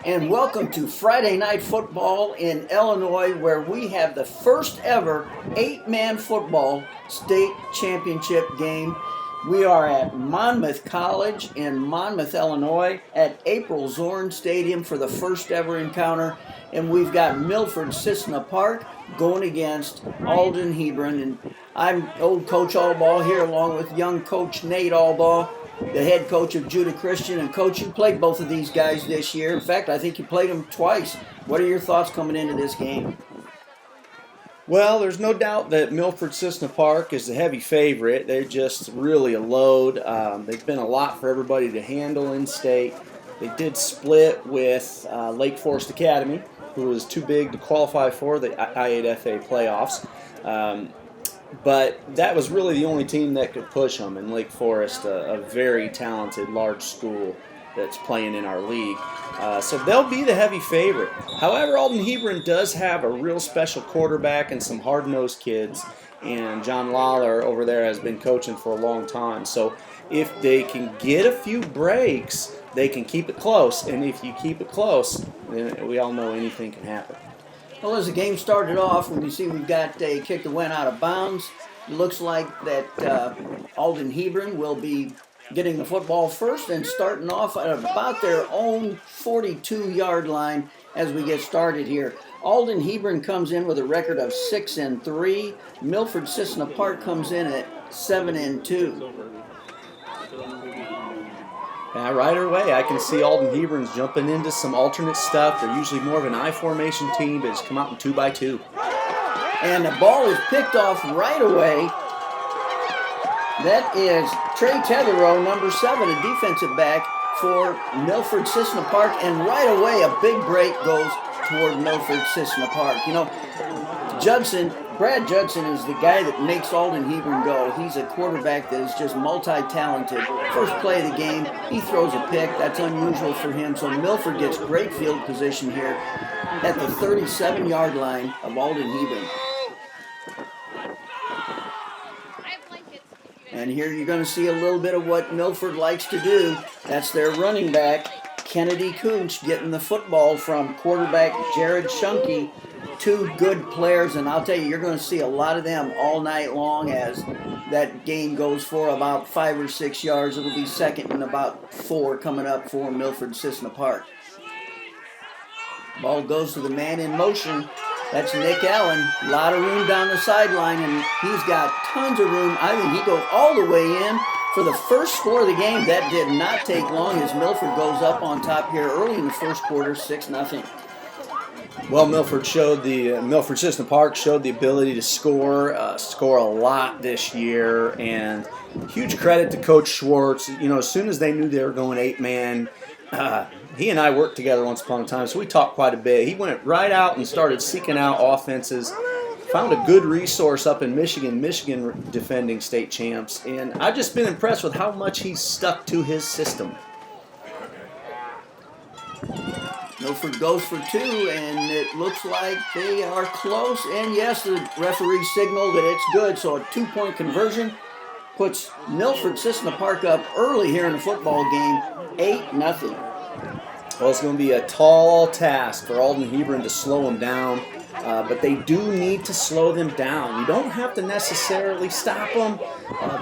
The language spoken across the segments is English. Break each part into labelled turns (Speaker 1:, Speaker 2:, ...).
Speaker 1: and welcome to Friday Night Football in Illinois, where we have the first ever 8-man football state championship game. We are at Monmouth College in Monmouth, Illinois, at April Zorn Stadium for the first ever encounter, and we've got Milford-Cissna Park going against Alden Hebron, and I'm old Coach Allball here along with young Coach Nate Allball, the head coach of Judah Christian. And Coach, you played both of these guys this year. In fact, I think you played them twice. What are your thoughts coming into this game?
Speaker 2: Well, there's no doubt that Milford-Cissna Park is the heavy favorite. They're just really a load. They've been a lot for everybody to handle in state. They did split with Lake Forest Academy, who was too big to qualify for the I8FA playoffs. But that was really the only team that could push them, and Lake Forest, a very talented, large school that's playing in our league. So they'll be the heavy favorite. However, Alden Hebron does have a real special quarterback and some hard-nosed kids, and John Lawler over there has been coaching for a long time. So if they can get a few breaks, they can keep it close, and if you keep it close, then we all know anything can happen.
Speaker 1: Well, as the game started off, when you see we've got a kick that went out of bounds, it looks like that Alden Hebron will be getting the football first and starting off at about their own 42-yard line as we get started here. Alden Hebron comes in with a record of 6-3. Milford-Cissna Park comes in at 7-2.
Speaker 2: Right away, I can see Alden Hebron's jumping into some alternate stuff. They're usually more of an I formation team, but it's come out in 2-by-2.
Speaker 1: And the ball is picked off right away. That is Trey Tetherow, number 7, a defensive back for Milford-Cissna Park. And right away, a big break goes toward Milford-Cissna Park. You know, Brad Judson is the guy that makes Alden Hebron go. He's a quarterback that is just multi-talented. First play of the game, he throws a pick. That's unusual for him. So Milford gets great field position here at the 37-yard line of Alden Hebron. And here you're going to see a little bit of what Milford likes to do. That's their running back, Kennedy Kunch, getting the football from quarterback Jared Shunke. Two good players, and I'll tell you, you're going to see a lot of them all night long as that game goes for about 5 or 6 yards. It'll be second and about 4 coming up for Milford-Cissna Park. Ball goes to the man in motion. That's Nick Allen. A lot of room down the sideline, and he's got tons of room. I think he goes all the way in for the first score of the game. That did not take long as Milford goes up on top here early in the first quarter, 6-0.
Speaker 2: Well, Milford-Cissna Park showed the ability to score a lot this year, and huge credit to Coach Schwartz. You know, as soon as they knew they were going 8-man, he and I worked together once upon a time, so we talked quite a bit. He went right out and started seeking out offenses, found a good resource up in Michigan defending state champs, and I've just been impressed with how much he's stuck to his system.
Speaker 1: Milford goes for 2, and it looks like they are close. And yes, the referee signaled that it's good, so a 2-point conversion puts Milford-Cissna Park up early here in the football game, 8-0.
Speaker 2: Well, it's going to be a tall task for Alden Hebron to slow them down, but they do need to slow them down. You don't have to necessarily stop them.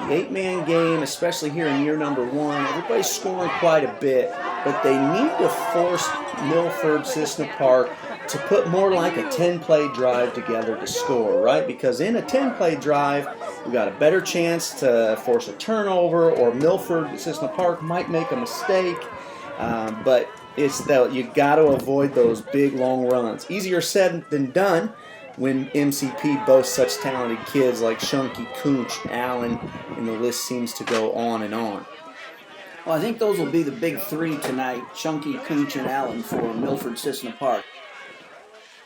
Speaker 2: The 8-man game, especially here in year number 1, everybody's scoring quite a bit, but they need to force Milford-Cissna Park to put more like a 10-play drive together to score, right? Because in a 10-play drive, we got a better chance to force a turnover, or Milford-Cissna Park might make a mistake, but it's that you got to avoid those big, long runs. Easier said than done when MCP boasts such talented kids like Shunke, Kunch, Allen, and the list seems to go on and on.
Speaker 1: Well, I think those will be the big 3 tonight, Shunke, Kunch, and Allen for Milford-Cissna Park.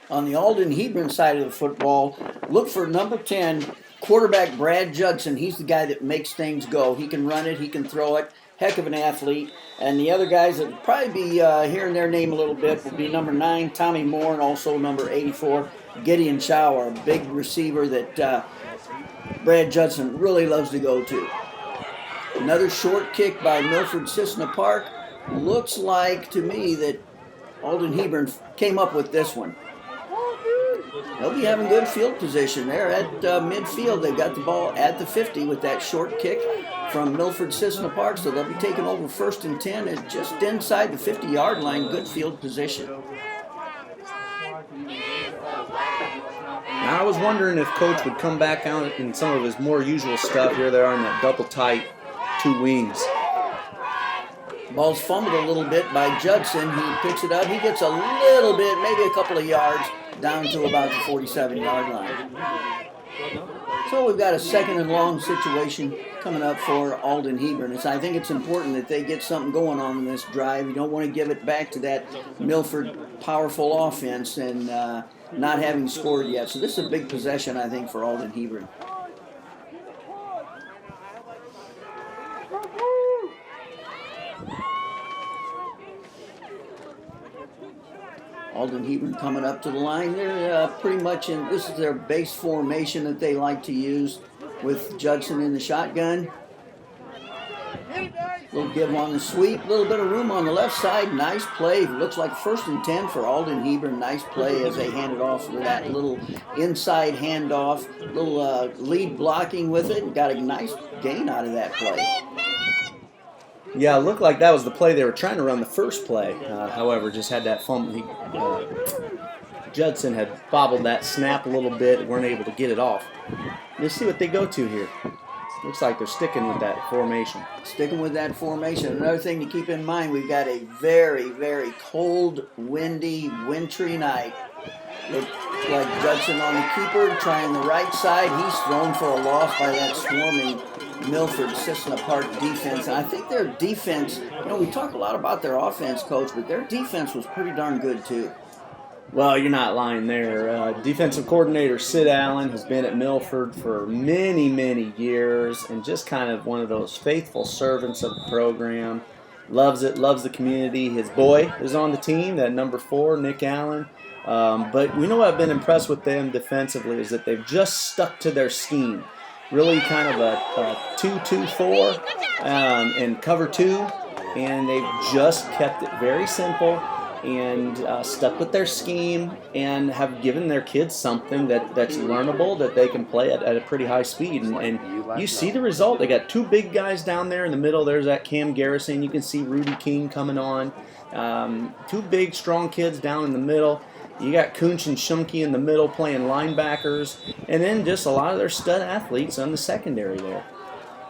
Speaker 1: On the Alden Hebron side of the football, look for number 10, quarterback Brad Judson. He's the guy that makes things go. He can run it, he can throw it. Heck of an athlete. And the other guys that will probably be hearing their name a little bit will be number 9, Tommy Moore, and also number 84, Gideon Schauer, a big receiver that Brad Judson really loves to go to. Another short kick by Milford-Cissna Park. Looks like to me that Alden Hebron came up with this one. They'll be having good field position there at midfield. They've got the ball at the 50 with that short kick from Milford-Cissna Park, so they'll be taking over 1st and 10 and just inside the 50-yard line. Good field position.
Speaker 2: Now I was wondering if Coach would come back out in some of his more usual stuff. Here they are in that double tight 2 wings.
Speaker 1: Ball's fumbled a little bit by Judson. He picks it up. He gets a little bit, maybe a couple of yards, down to about the 47-yard line. So we've got a 2nd and long situation coming up for Alden Hebron. I think it's important that they get something going on in this drive. You don't want to give it back to that Milford powerful offense and not having scored yet. So this is a big possession, I think, for Alden Hebron. Alden Hebron coming up to the line. They're pretty much in, this is their base formation that they like to use with Judson in the shotgun. Little give on the sweep, little bit of room on the left side. Nice play. Looks like 1st and 10 for Alden Hebron. Nice play as they hand it off with that little inside handoff. Little lead blocking with it. Got a nice gain out of that play.
Speaker 2: Yeah, it looked like that was the play they were trying to run the first play. However, just had that fumble. Judson had bobbled that snap a little bit, weren't able to get it off. Let's see what they go to here. Looks like they're sticking with that formation.
Speaker 1: Sticking with that formation. Another thing to keep in mind, we've got a very, very cold, windy, wintry night. Looks like Judson on the keeper, trying the right side. He's thrown for a loss by that swarming Milford-Cissna Park defense. And I think their defense, we talk a lot about their offense, Coach, but their defense was pretty darn good too.
Speaker 2: Well, you're not lying there. Defensive coordinator Sid Allen has been at Milford for many, many years and just kind of one of those faithful servants of the program. Loves it, loves the community. His boy is on the team, that number 4, Nick Allen. But we know what I've been impressed with them defensively is that they've just stuck to their scheme. Really kind of a 2-2-4 and cover 2, and they've just kept it very simple and stuck with their scheme and have given their kids something that's learnable that they can play at a pretty high speed. And you see the result. They got 2 big guys down there in the middle. There's that Cam Garrison. You can see Rudy King coming on. 2 big, strong kids down in the middle. You got Kunch and Shumke in the middle playing linebackers, and then just a lot of their stud athletes on the secondary there.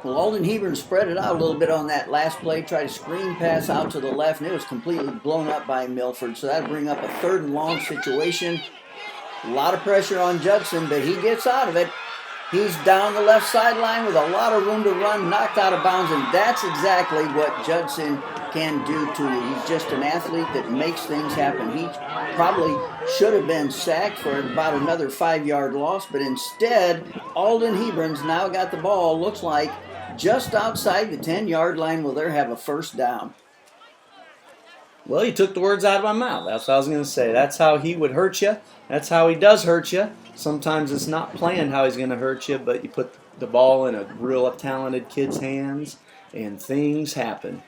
Speaker 1: Well, Alden Hebron spread it out a little bit on that last play, tried a screen pass out to the left, and it was completely blown up by Milford. So that'll bring up a 3rd and long situation. A lot of pressure on Judson, but he gets out of it. He's down the left sideline with a lot of room to run, knocked out of bounds, and that's exactly what Judson can do to you. He's just an athlete that makes things happen. He probably should have been sacked for about another 5-yard loss, but instead, Alden Hebron's now got the ball, looks like, just outside the 10-yard line. Will there have a 1st down?
Speaker 2: Well, you took the words out of my mouth. That's what I was going to say. That's how he would hurt you. That's how he does hurt you. Sometimes it's not planned how he's going to hurt you, but you put the ball in a real talented kid's hands, and things happen.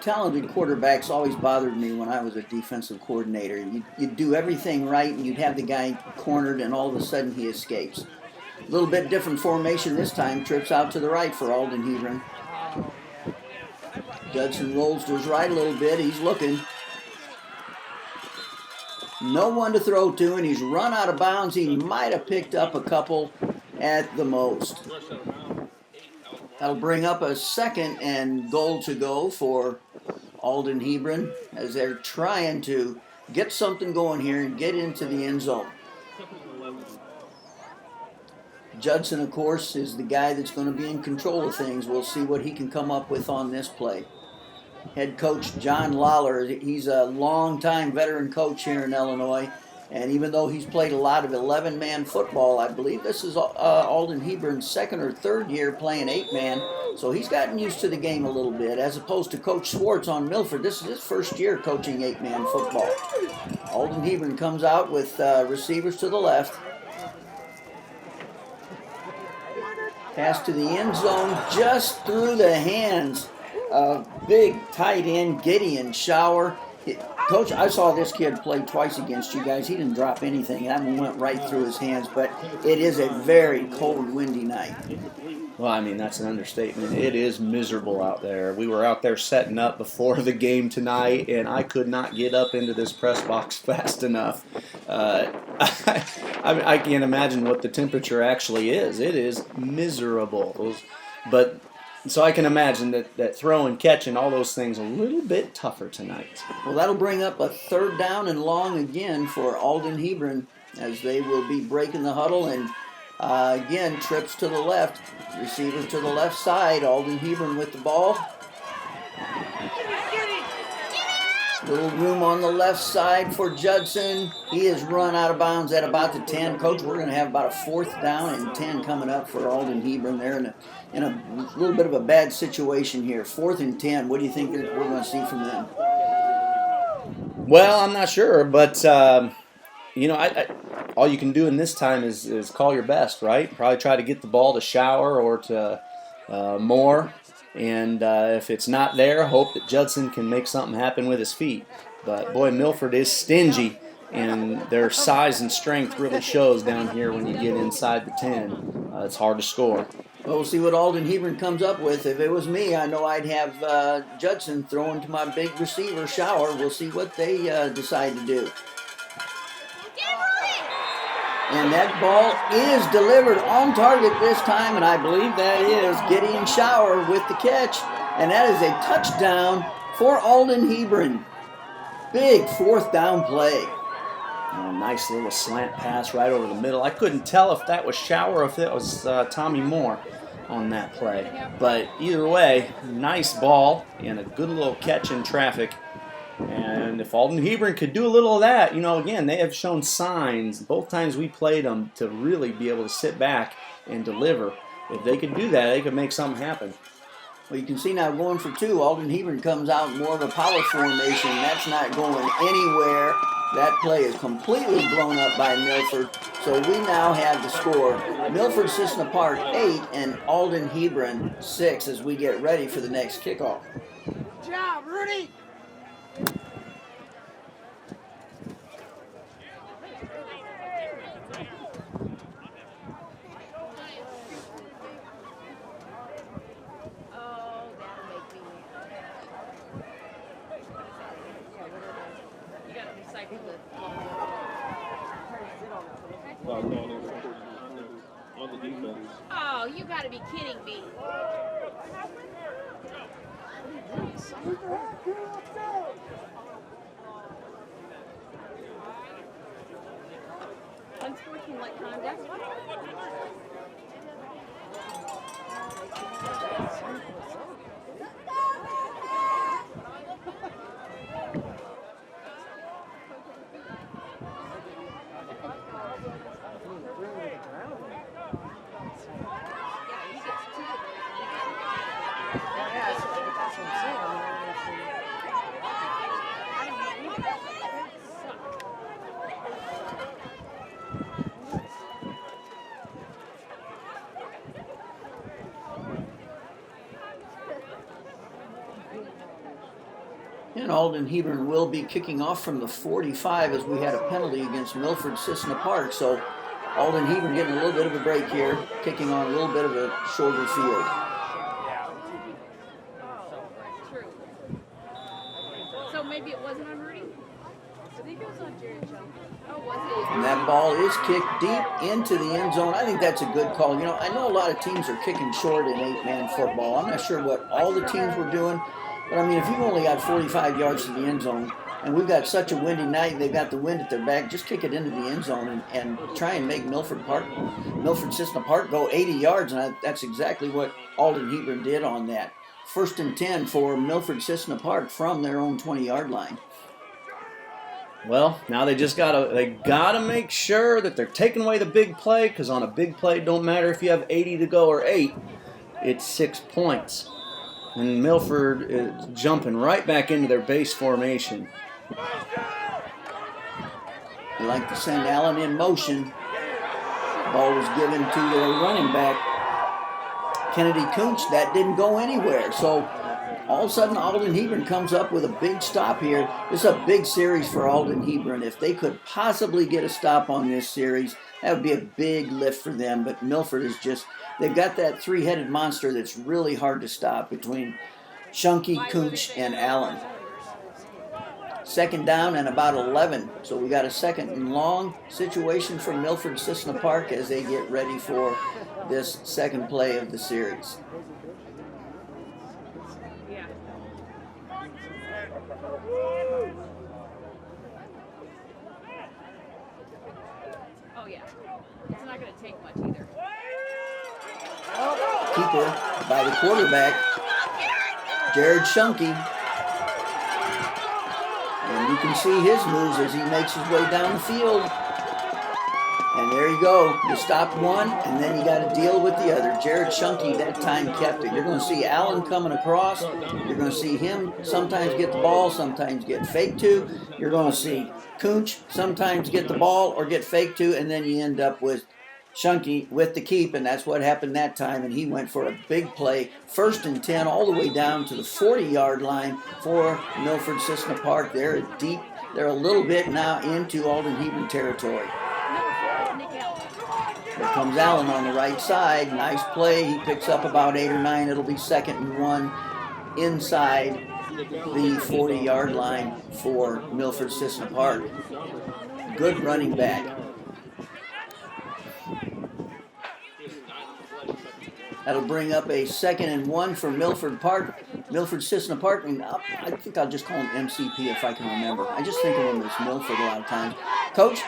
Speaker 1: Talented quarterbacks always bothered me when I was a defensive coordinator. You'd do everything right, and you'd have the guy cornered, and all of a sudden he escapes. A little bit different formation this time. Trips out to the right for Alden Hebron. Judson rolls to his right a little bit. He's looking. No one to throw to, and he's run out of bounds. He might have picked up a couple at the most. That'll bring up a 2nd and goal to go for Alden Hebron as they're trying to get something going here and get into the end zone. Judson, of course, is the guy that's going to be in control of things. We'll see what he can come up with on this play. Head coach John Lawler, he's a long-time veteran coach here in Illinois, and even though he's played a lot of 11-man football, I believe this is Alden Hebron's 2nd or 3rd year playing 8-man, so he's gotten used to the game a little bit, as opposed to Coach Swartz on Milford. This is his 1st year coaching 8-man football. Alden Hebron comes out with receivers to the left. Pass to the end zone, just through the hands of big tight end Gideon Shower. Coach, I saw this kid play twice against you guys. He didn't drop anything. That one went right through his hands, but it is a very cold, windy night.
Speaker 2: Well, I mean, that's an understatement. It is miserable out there. We were out there setting up before the game tonight, and I could not get up into this press box fast enough. I can't imagine what the temperature actually is. It is miserable. But so I can imagine that throwing, catching, all those things a little bit tougher tonight.
Speaker 1: Well, that'll bring up a 3rd down and long again for Alden Hebron, as they will be breaking the huddle, and again, trips to the left, receiver to the left side. Alden Hebron with the ball. Little room on the left side for Judson. He has run out of bounds at about the 10. Coach, we're going to have about a 4th down and 10 coming up for Alden Hebron. They're in a little bit of a bad situation here. 4th and 10. What do you think we're going to see from them?
Speaker 2: Well, I'm not sure, but you know, all you can do in this time is call your best, right? Probably try to get the ball to Shower or to Moore. And if it's not there, hope that Judson can make something happen with his feet. But, boy, Milford is stingy, and their size and strength really shows down here when you get inside the 10. It's hard to score.
Speaker 1: Well, we'll see what Alden Hebron comes up with. If it was me, I know I'd have Judson throwing to my big receiver, Shower. We'll see what they decide to do. And that ball is delivered on target this time, and I believe that is Gideon Shower with the catch. And that is a touchdown for Alden Hebron. Big 4th down play.
Speaker 2: A nice little slant pass right over the middle. I couldn't tell if that was Shower or if it was Tommy Moore on that play. But either way, nice ball and a good little catch in traffic. And if Alden Hebron could do a little of that, you know, again, they have shown signs both times we played them to really be able to sit back and deliver. If they could do that, they could make something happen.
Speaker 1: Well, you can see now going for 2, Alden Hebron comes out more of a power formation. That's not going anywhere. That play is completely blown up by Milford. So we now have the score. Milford-Cissna Park 8 and Alden Hebron 6 as we get ready for the next kickoff.
Speaker 3: Good job, Rudy!
Speaker 4: On the defense.
Speaker 3: Oh, you gotta be kidding me. Unsportsmanlike conduct.
Speaker 1: And Alden Hebron will be kicking off from the 45 as we had a penalty against Milford-Cissna Park. So Alden Hebron getting a little bit of a break here, kicking on a little bit of a shorter field.
Speaker 3: True. So maybe it wasn't on Rudy? I think it was on Jared Jones. Oh, was it?
Speaker 1: And that ball is kicked deep into the end zone. I think that's a good call. You know, I know a lot of teams are kicking short in 8-man football. I'm not sure what all the teams were doing. But, I mean, if you've only got 45 yards to the end zone, and we've got such a windy night, they've got the wind at their back, just kick it into the end zone and try and make Milford-Cissna Park go 80 yards, and that's exactly what Alden Hebron did on that. 1st and 10 for Milford-Cissna Park from their own 20-yard line.
Speaker 2: Well, now they gotta make sure that they're taking away the big play, because on a big play, it don't matter if you have 80 to go or 8, it's 6 points. And Milford is jumping right back into their base formation.
Speaker 1: They like to send Allen in motion. Ball was given to the running back, Kennedy Kuntz. That didn't go anywhere. So All of a sudden, Alden Hebron comes up with a big stop here. This is a big series for Alden Hebron. If they could possibly get a stop on this series, that would be a big lift for them. But Milford is just, they've got that three-headed monster that's really hard to stop between Shunky, Kunch, and Allen. Second down and about 11. So we got a second and long situation for Milford-Cissna Park as they get ready for this second play of the series.
Speaker 3: Oh yeah, it's not going to take much either.
Speaker 1: Keeper by the quarterback, Jared Shunky. And you can see his moves as he makes his way down the field. And there you go. You stopped one, and then you got to deal with the other. Jared Shunky that time kept it. You're going to see Allen coming across. You're going to see him sometimes get the ball, sometimes get faked to. You're going to see Kunch sometimes get the ball or get faked to, and then you end up with Shunky with the keep, and that's what happened that time, and he went for a big play. 1st and 10 all the way down to the 40-yard line for Milford-Cissna Park. They're deep. They're a little bit now into Alden Hebron territory. Here comes Allen on the right side. Nice play. He picks up about 8 or 9. It'll be 2nd and 1 inside the 40-yard line for Milford-Cissna Park. Good running back. That'll bring up a 2nd and 1 for Milford-Cissna Park. And I think I'll just call him MCP if I can remember. I just think of him as Milford a lot of times. Coach,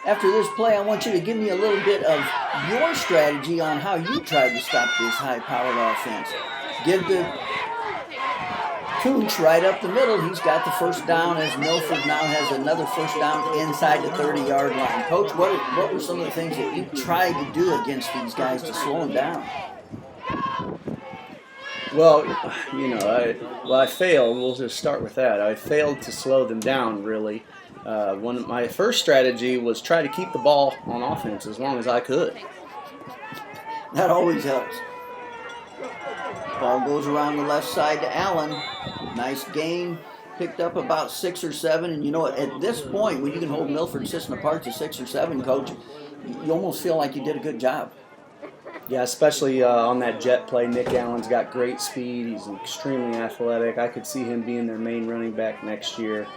Speaker 1: after this play, I want you to give me a little bit of your strategy on how you tried to stop this high-powered offense. Give the Kunch right up the middle. He's got the first down as Milford now has another first down inside the 30-yard line. Coach, what were some of the things that you tried to do against these guys to slow them down?
Speaker 2: Well, I failed. We'll just start with that. I failed to slow them down, really. My first strategy was try to keep the ball on offense as long as I could.
Speaker 1: That always helps. Ball goes around the left side to Allen. Nice gain. Picked up about 6 or 7. And you know, at this point, when you can hold Milford-Cissna Park to 6 or 7, Coach, you almost feel like you did a good job.
Speaker 2: Yeah, especially on that jet play. Nick Allen's got great speed. He's extremely athletic. I could see him being their main running back next year.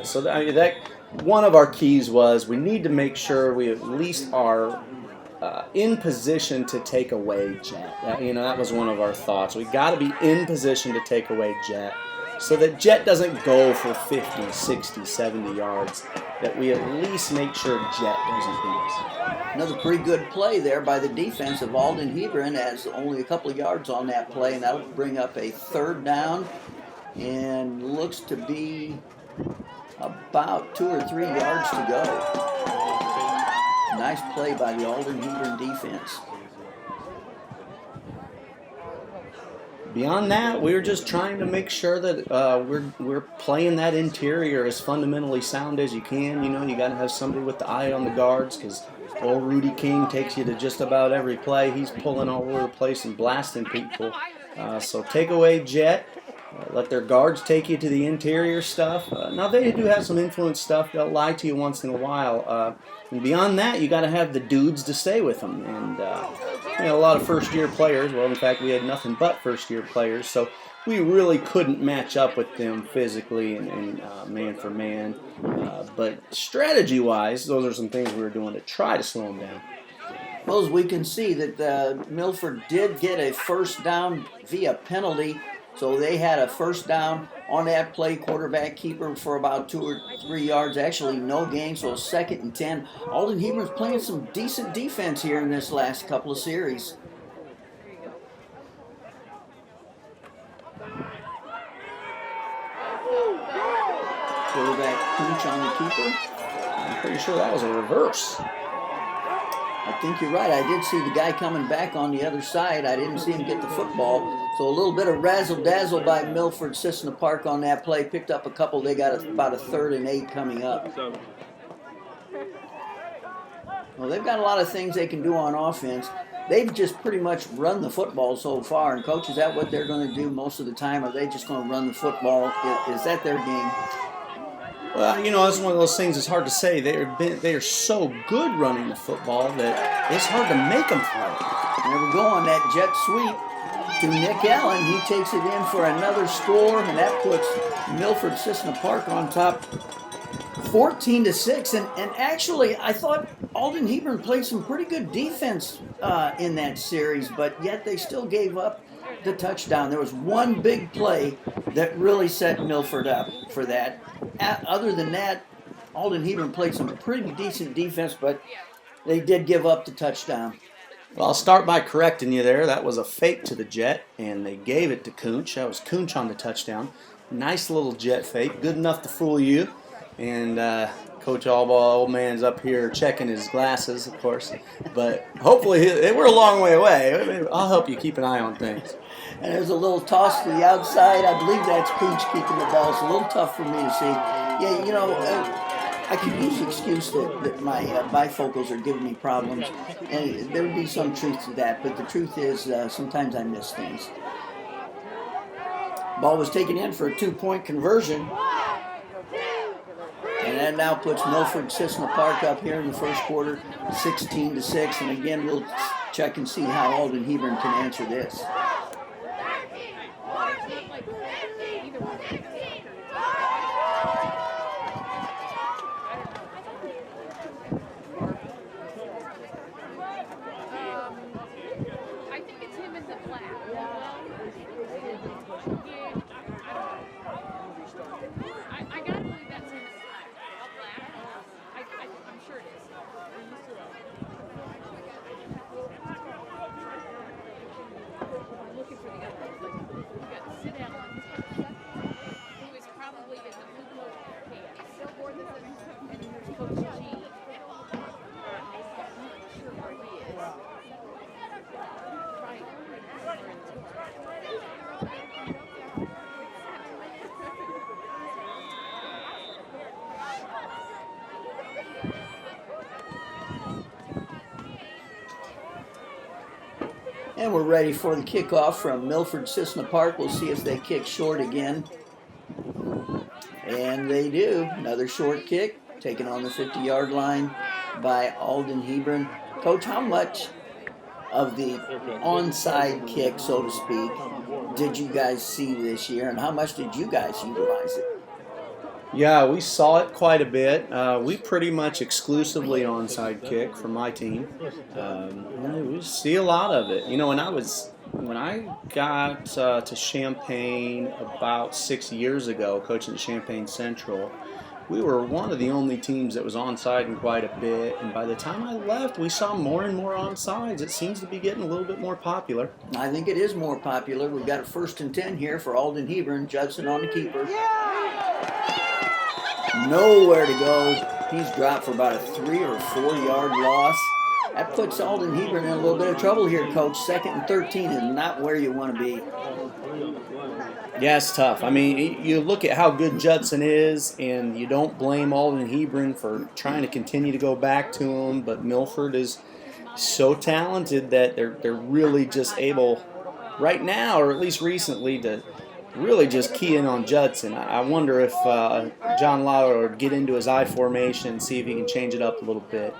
Speaker 2: So that one of our keys was we need to make sure we at least are in position to take away Jet. That was one of our thoughts. We got to be in position to take away Jet so that Jet doesn't go for 50, 60, 70 yards, that we at least make sure Jet doesn't beat us.
Speaker 1: Another pretty good play there by the defense of Alden Hebron, as only a couple of yards on that play, and that'll bring up a 3rd down and looks to be about 2 or 3 yards to go. Nice play by the Alden Hebron defense.
Speaker 2: Beyond that, we're just trying to make sure that we're playing that interior as fundamentally sound as you can. You got to have somebody with the eye on the guards, because old Rudy King takes you to just about every play. He's pulling all over the place and blasting people. So take away Jet. Let their guards take you to the interior stuff. Now, they do have some influence stuff. They'll lie to you once in a while. And beyond that, you got to have the dudes to stay with them. And a lot of first-year players. Well, in fact, we had nothing but first-year players. So we really couldn't match up with them physically and man for man. But strategy-wise, those are some things we were doing to try to slow them down.
Speaker 1: Well, as we can see that Milford did get a first down via penalty. So they had a first down on that play, quarterback keeper for about 2 or 3 yards. Actually, no gain, so 2nd and 10. Alden Hebron's playing some decent defense here in this last couple of series. Quarterback Kunch on the keeper.
Speaker 2: I'm pretty sure that was a reverse.
Speaker 1: I think you're right. I did see the guy coming back on the other side. I didn't see him get the football. So a little bit of razzle-dazzle by Milford-Cissna Park on that play. Picked up a couple. They got about a 3rd and 8 coming up. Well, they've got a lot of things they can do on offense. they've just pretty much run the football so far. And coach, is that what they're going to do most of the time? Are they just going to run the football? Is that their game?
Speaker 2: Well, you know, it's one of those things. It's hard to say. They are so good running the football that it's hard to make them throw.
Speaker 1: There we go on that jet sweep to Nick Allen. He takes it in for another score, and that puts Milford-Cissna Park on top 14-6. And actually, I thought Alden Hebron played some pretty good defense in that series, but yet they still gave up the touchdown. There was one big play that really set Milford up for that. Other than that, Alden Hebron played some pretty decent defense, but they did give up the touchdown.
Speaker 2: Well, I'll start by correcting you there. That was a fake to the jet, and they gave it to Kunch. That was Kunch on the touchdown. Nice little jet fake, good enough to fool you. And Coach Albaugh, old man's up here checking his glasses, of course. But hopefully, we're a long way away. I'll help you keep an eye on things.
Speaker 1: And there's a little toss to the outside. I believe that's Kunch keeping the ball. It's a little tough for me to see. Yeah, you know, I could use the excuse that my bifocals are giving me problems. And there would be some truth to that. But the truth is, sometimes I miss things. Ball was taken in for a 2-point conversion. And that now puts Milford-Cissna Park up here in the first quarter, 16-6. And again, we'll check and see how Alden Hebron can answer this.
Speaker 3: I think it's him in the flat. I gotta believe that's him in the flat. I'm sure it is. I'm looking for the other one. We got Sid Allen, who is probably in the blue coat pants. And there's Coach G. I'm not sure where he is. Right.
Speaker 1: And we're ready for the kickoff from Milford-Cissna Park. We'll see if they kick short again. And they do. Another short kick, taken on the 50-yard line by Alden Hebron. Coach, how much of the onside kick, so to speak, did you guys see this year, and how much did you guys utilize it?
Speaker 2: Yeah, we saw it quite a bit. We pretty much exclusively onside kick for my team. We see a lot of it. You know, when I got to Champaign about 6 years ago, coaching at Champaign Central, we were one of the only teams that was onside in quite a bit. And by the time I left, we saw more and more onsides. It seems to be getting a little bit more popular.
Speaker 1: I think it is more popular. We've got a 1st and 10 here for Alden Hebron. Judson on the keeper. Nowhere to go. He's dropped for about a 3 or 4 yard loss. That puts Alden Hebron in a little bit of trouble here, Coach. 2nd and 13 is not where you want to be.
Speaker 2: Yeah, it's tough. I mean, you look at how good Judson is, and you don't blame Alden Hebron for trying to continue to go back to him, but Milford is so talented that they're really just able, right now, or at least recently, to really just key in on Judson. I wonder if John Lauer would get into his I formation and see if he can change it up a little bit.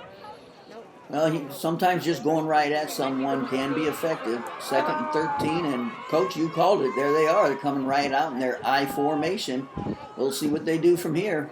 Speaker 1: Well, sometimes just going right at someone can be effective. 2nd and 13, and Coach, you called it. There they are. They're coming right out in their I formation. We'll see what they do from here.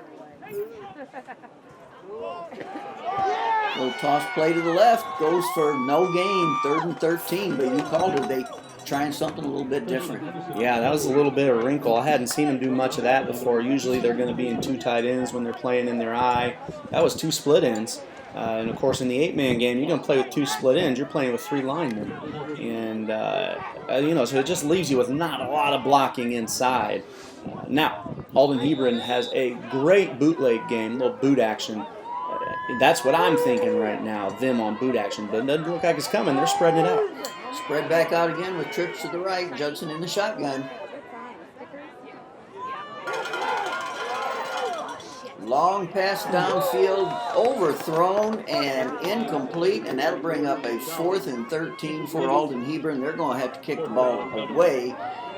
Speaker 1: Little toss play to the left. Goes for no gain. 3rd and 13, but you called it. They trying something a little bit different.
Speaker 2: Yeah, that was a little bit of a wrinkle. I hadn't seen them do much of that before. Usually they're going to be in 2 tight ends when they're playing in their I. That was 2 split ends. And, of course, in the 8-man game, you're going to play with 2 split ends. You're playing with 3 linemen. And, so it just leaves you with not a lot of blocking inside. Now, Alden Hebron has a great bootleg game, a little boot action. That's what I'm thinking right now, them on boot action. But it doesn't look like it's coming. They're spreading it out.
Speaker 1: Spread back out again with trips to the right. Judson in the shotgun. Long pass downfield, overthrown and incomplete, and that'll bring up a 4th and 13 for Alden Hebron. They're going to have to kick the ball away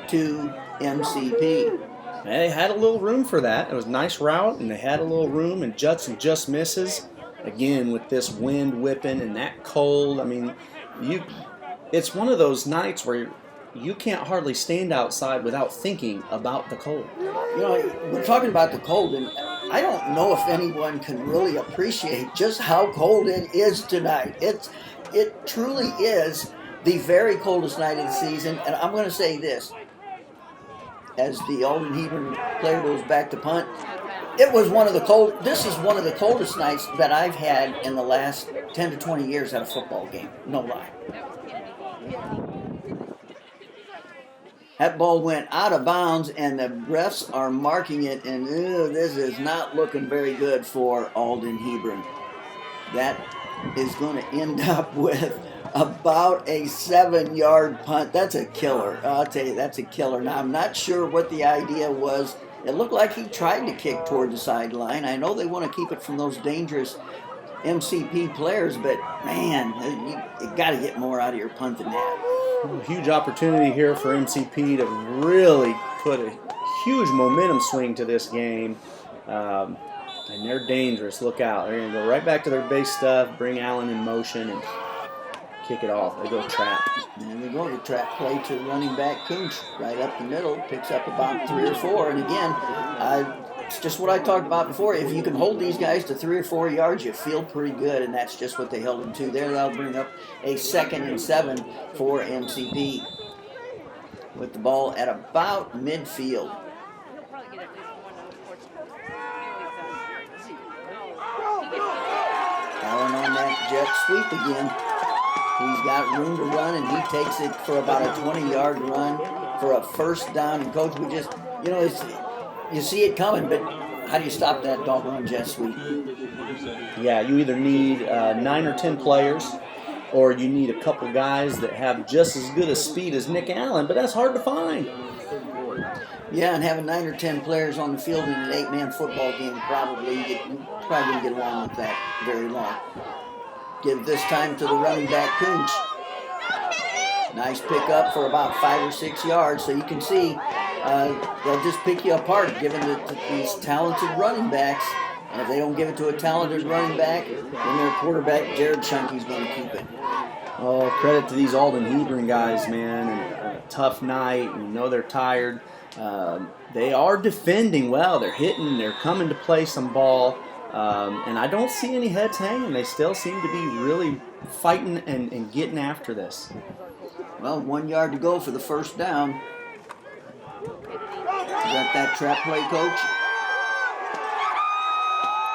Speaker 1: to MCP.
Speaker 2: They had a little room for that. It was a nice route, and they had a little room, and Judson just misses. Again, with this wind whipping and that cold, I mean, it's one of those nights where you can't hardly stand outside without thinking about the cold.
Speaker 1: You know, we're talking about the cold, and I don't know if anyone can really appreciate just how cold it is tonight. It truly is the very coldest night of the season, and I'm going to say this. As the Alden Hebron player goes back to punt, this is one of the coldest nights that I've had in the last 10 to 20 years at a football game. No lie. That ball went out of bounds, and the refs are marking it, and this is not looking very good for Alden Hebron. That is going to end up with about a 7-yard punt. That's a killer. I'll tell you, that's a killer. Now, I'm not sure what the idea was. It looked like he tried to kick toward the sideline. I know they want to keep it from those dangerous MCP players, but man, you got to get more out of your punt than that.
Speaker 2: Huge opportunity here for MCP to really put a huge momentum swing to this game. And they're dangerous. Look out. They're going to go right back to their base stuff, bring Allen in motion, and kick it off. They go trap.
Speaker 1: And they go to trap play to running back Cooch right up the middle, picks up about 3 or 4. And again, it's just what I talked about before. If you can hold these guys to 3 or 4 yards, you feel pretty good, and that's just what they held them to there. That'll bring up a 2nd and 7 for MCP with the ball at about midfield. Allen on that jet sweep again. He's got room to run, and he takes it for about a 20-yard run for a 1st down. And Coach, we just, you see it coming, but how do you stop that doggone jet sweep?
Speaker 2: Yeah, you either need 9 or 10 players, or you need a couple guys that have just as good a speed as Nick Allen, but that's hard to find.
Speaker 1: Yeah, and having 9 or 10 players on the field in an 8-man football game, you probably didn't get along with that very long. Give this time to the running back, Cooch. Nice pickup for about 5 or 6 yards. So you can see they'll just pick you apart, given these talented running backs. And if they don't give it to a talented running back, then their quarterback, Jared Chunky's going to keep it.
Speaker 2: Oh, credit to these Alden Hebron guys, man. And a tough night. You know they're tired. They are defending well. They're hitting. They're coming to play some ball. And I don't see any heads hanging. They still seem to be really fighting and getting after this.
Speaker 1: Well, 1 yard to go for the 1st down. You got that trap play, Coach?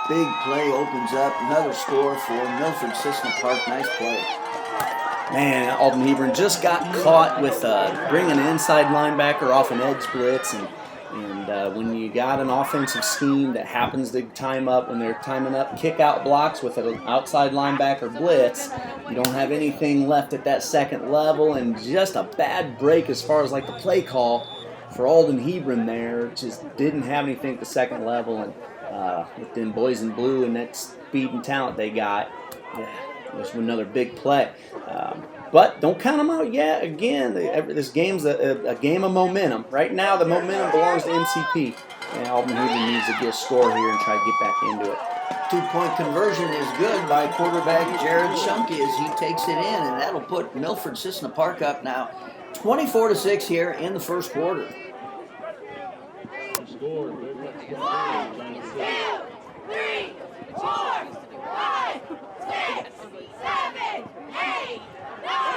Speaker 1: Big play opens up. Another score for Milford-Cissna Park. Nice play.
Speaker 2: Man, Alden Hebron just got caught with bringing an inside linebacker off an edge blitz, and when you got an offensive scheme that happens to time up when they're timing up kick-out blocks with an outside linebacker blitz, you don't have anything left at that 2nd level, and just a bad break as far as like the play call for Alden Hebron there. Just didn't have anything at the 2nd level, and with them boys in blue and that speed and talent they got, yeah, it was another big play. But don't count them out yet. Again, this game's a game of momentum. Right now, the momentum belongs to MCP. And Alden Hebron needs to get a score here and try to get back into it.
Speaker 1: 2-point conversion is good by quarterback Jared Chunky as he takes it in, and that'll put Milford-Cissna Park up now 24-6 here in the 1st quarter.
Speaker 4: Score.
Speaker 3: 2, 3, 4, 5, 6, 7, 8, 9,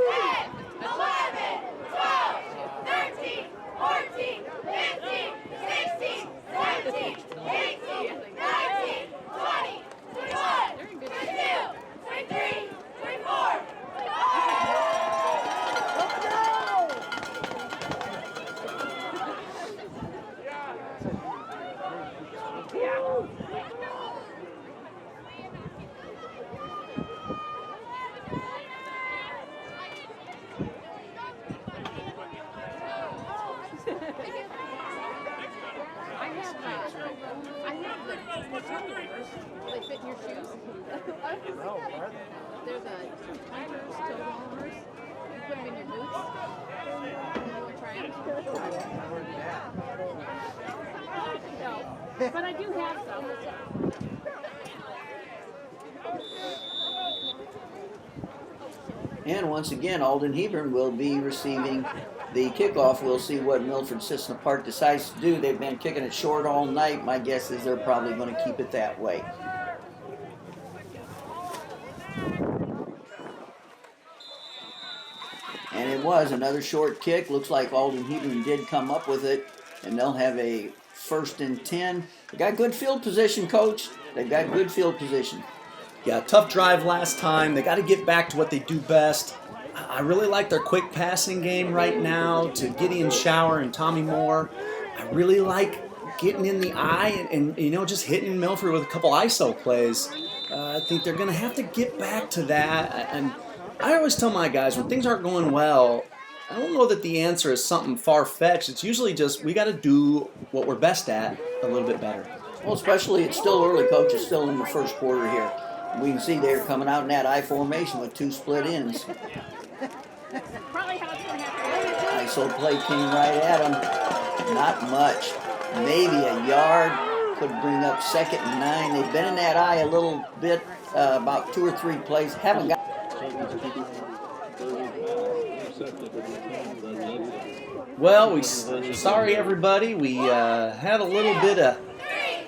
Speaker 3: 10, 11, 12, 13, 14, 15, 16, 17, 18, 19, 20, 21, 22, 23, 24. your shoes? They're the Hunters toe warmers. You put them in your boots. You want to try them? No, but I do have some.
Speaker 1: And once again, Alden Hebron will be receiving the kickoff. We'll see what Milford-Cissna Park decides to do. They've been kicking it short all night. My guess is they're probably going to keep it that way. And it was another short kick. Looks like Alden Hebron did come up with it, and they'll have a 1st and 10. They got good field position, Coach. They've got good field position.
Speaker 2: Yeah, tough drive last time. They got to get back to what they do best. I really like their quick passing game right now to Gideon Shower and Tommy Moore. I really like getting in the eye and just hitting Milford with a couple ISO plays. I think they're going to have to get back to that. And I always tell my guys, when things aren't going well, I don't know that the answer is something far-fetched. It's usually just we got to do what we're best at a little bit better.
Speaker 1: Well, especially it's still early, Coach. It's still in the first quarter here. We can see they're coming out in that I formation with 2 split ends.
Speaker 3: Probably how it's going to happen.
Speaker 1: ISO play came right at them. Not much. Maybe a yard. Could bring up 2nd and 9. They've been in that eye a little bit, about 2 or 3 plays. Haven't got.
Speaker 2: Well, sorry everybody. We had a little bit of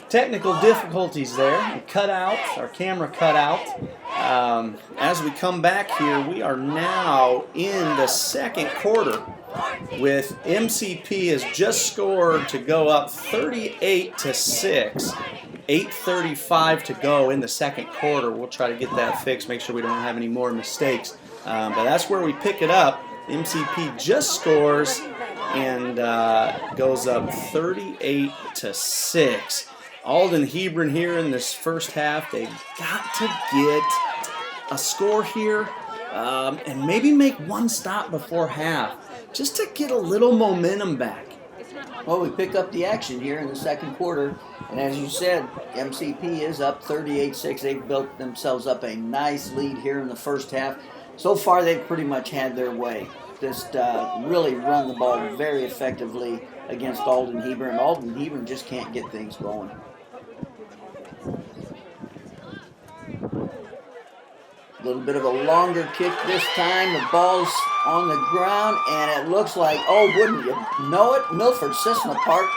Speaker 2: technical difficulties there. Our camera cut out. As we come back here, we are now in the second quarter with MCP has just scored to go up 38-6. 8:35 to go in the second quarter. We'll try to get that fixed, make sure we don't have any more mistakes. But that's where we pick it up. MCP just scores and goes up 38-6. Alden Hebron here in this first half. They've got to get a score here and maybe make one stop before half just to get a little momentum back.
Speaker 1: Well, we pick up the action here in the second quarter. And as you said, MCP is up 38-6. They've built themselves up a nice lead here in the first half. So far, they've pretty much had their way. Just really run the ball very effectively against Alden Hebron. Alden Hebron just can't get things going. A little bit of a longer kick this time. The ball's on the ground, and it looks like, oh, wouldn't you know it, Milford-Cissna Park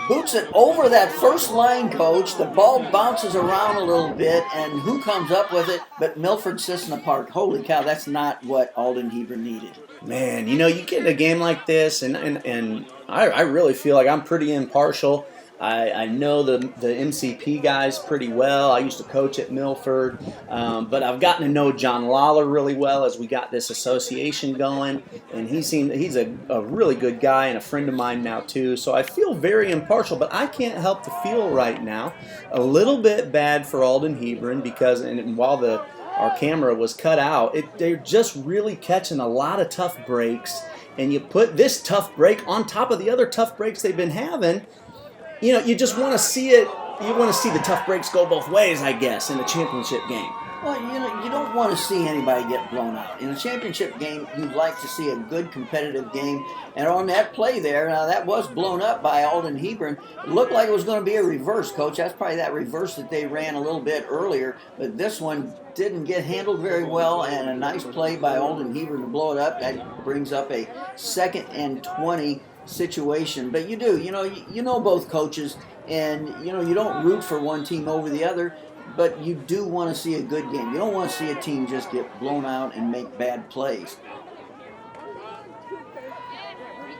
Speaker 1: boots it over that first line, Coach. The ball bounces around a little bit, and who comes up with it but Milford-Cissna Park? Holy cow, that's not what Alden Hebron needed.
Speaker 2: Man, you get in a game like this, and I really feel like I'm pretty impartial. I know the MCP guys pretty well. I used to coach at Milford, but I've gotten to know John Lawler really well as we got this association going, and he's a really good guy and a friend of mine now too. So I feel very impartial, but I can't help to feel right now a little bit bad for Alden Hebron because while our camera was cut out, they're just really catching a lot of tough breaks, and you put this tough break on top of the other tough breaks they've been having. You just want to see it. You want to see the tough breaks go both ways, I guess, in a championship game.
Speaker 1: Well, you don't want to see anybody get blown out. In a championship game, you'd like to see a good competitive game. And on that play there, now that was blown up by Alden Hebron. It looked like it was going to be a reverse, Coach. That's probably that reverse that they ran a little bit earlier. But this one didn't get handled very well, and a nice play by Alden Hebron to blow it up. That brings up a 2nd and 20 situation. But you know both coaches, and you don't root for one team over the other, but you do want to see a good game. You don't want to see a team just get blown out and make bad plays.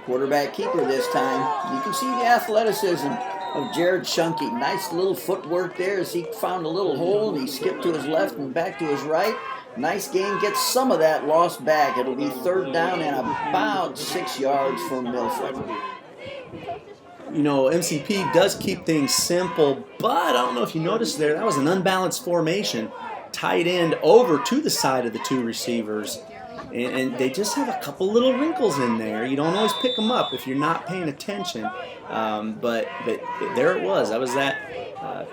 Speaker 1: Quarterback keeper this time. You can see the athleticism of Jared Shunke. Nice little footwork there as he found a little hole and he skipped to his left and back to his right. Nice gain, gets some of that lost back. It'll be 3rd down and about 6 yards for Milford.
Speaker 2: MCP does keep things simple, but I don't know if you noticed there, that was an unbalanced formation. Tight end over to the side of the 2 receivers. And they just have a couple little wrinkles in there. You don't always pick them up if you're not paying attention. But there it was. That was that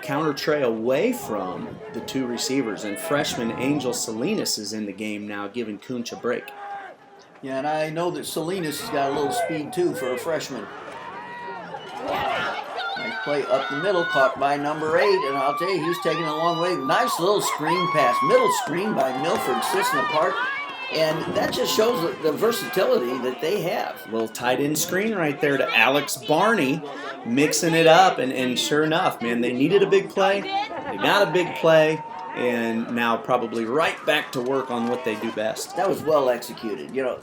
Speaker 2: counter tray away from the two receivers, and freshman Angel Salinas is in the game now, giving Kunch a break.
Speaker 1: Yeah, and I know that Salinas has got a little speed too for a freshman. Nice play up the middle, caught by number 8, and I'll tell you, he's taking it a long way. Nice little screen pass, middle screen by Milford-Cissna Park, and that just shows the versatility that they have.
Speaker 2: Little tight end screen right there to Alex Barney, mixing it up, and sure enough, man, they needed a big play. They got a big play, and now probably right back to work on what they do best.
Speaker 1: That was well executed. You know,